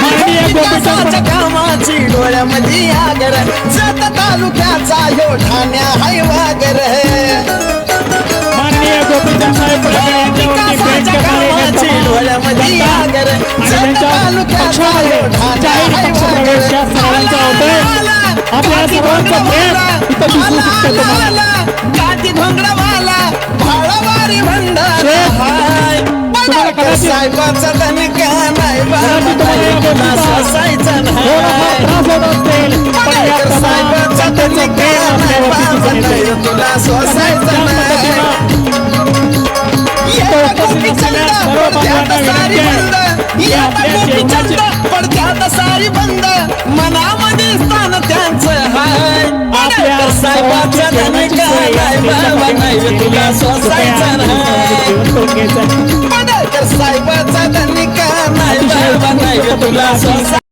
माननीय गोपीचंद विकासाच्या कामाची डोळ्यामध्ये आगर जत तालुक्याचा ह्यो ठाण्या हाय वागर माननीय गोपीचंद साहेब पडळकर यांच्यावरती भेट विकासाच्या कामाची डोळ्यामध्ये आगर आणि जत त्यांच्या तालुक्याचा ह्यो पक्षामध्ये ठाण्या जाहीर हाय पक्षप्रवेश या सर्वांचा होतोय आपल्या सर्वांचं प्रेम इथं दिसू शकतं तुम्हाला काठी घोंगडावाला भाळावारी भंडारा हाय तुम्हाला कदाचित साहेबाचा तनिका नाही कदाचित तुम्हाला या गोष्टीचा सोसायचं थोडाफार नाही त्रास होत असेल पण या तमाम साहेबाचा जनतेचं प्रेम आपल्यावरती दिसून येते तुला सोसायचं नाही सारी बंद मनामध्ये स्थान त्यांचं हाय आपल्या साहेबाचा तनिका नाही बाबा नाही तुला सोसायचं नाही साहेबाचा तनिका नाही बाबा नाही तुला सोसायचं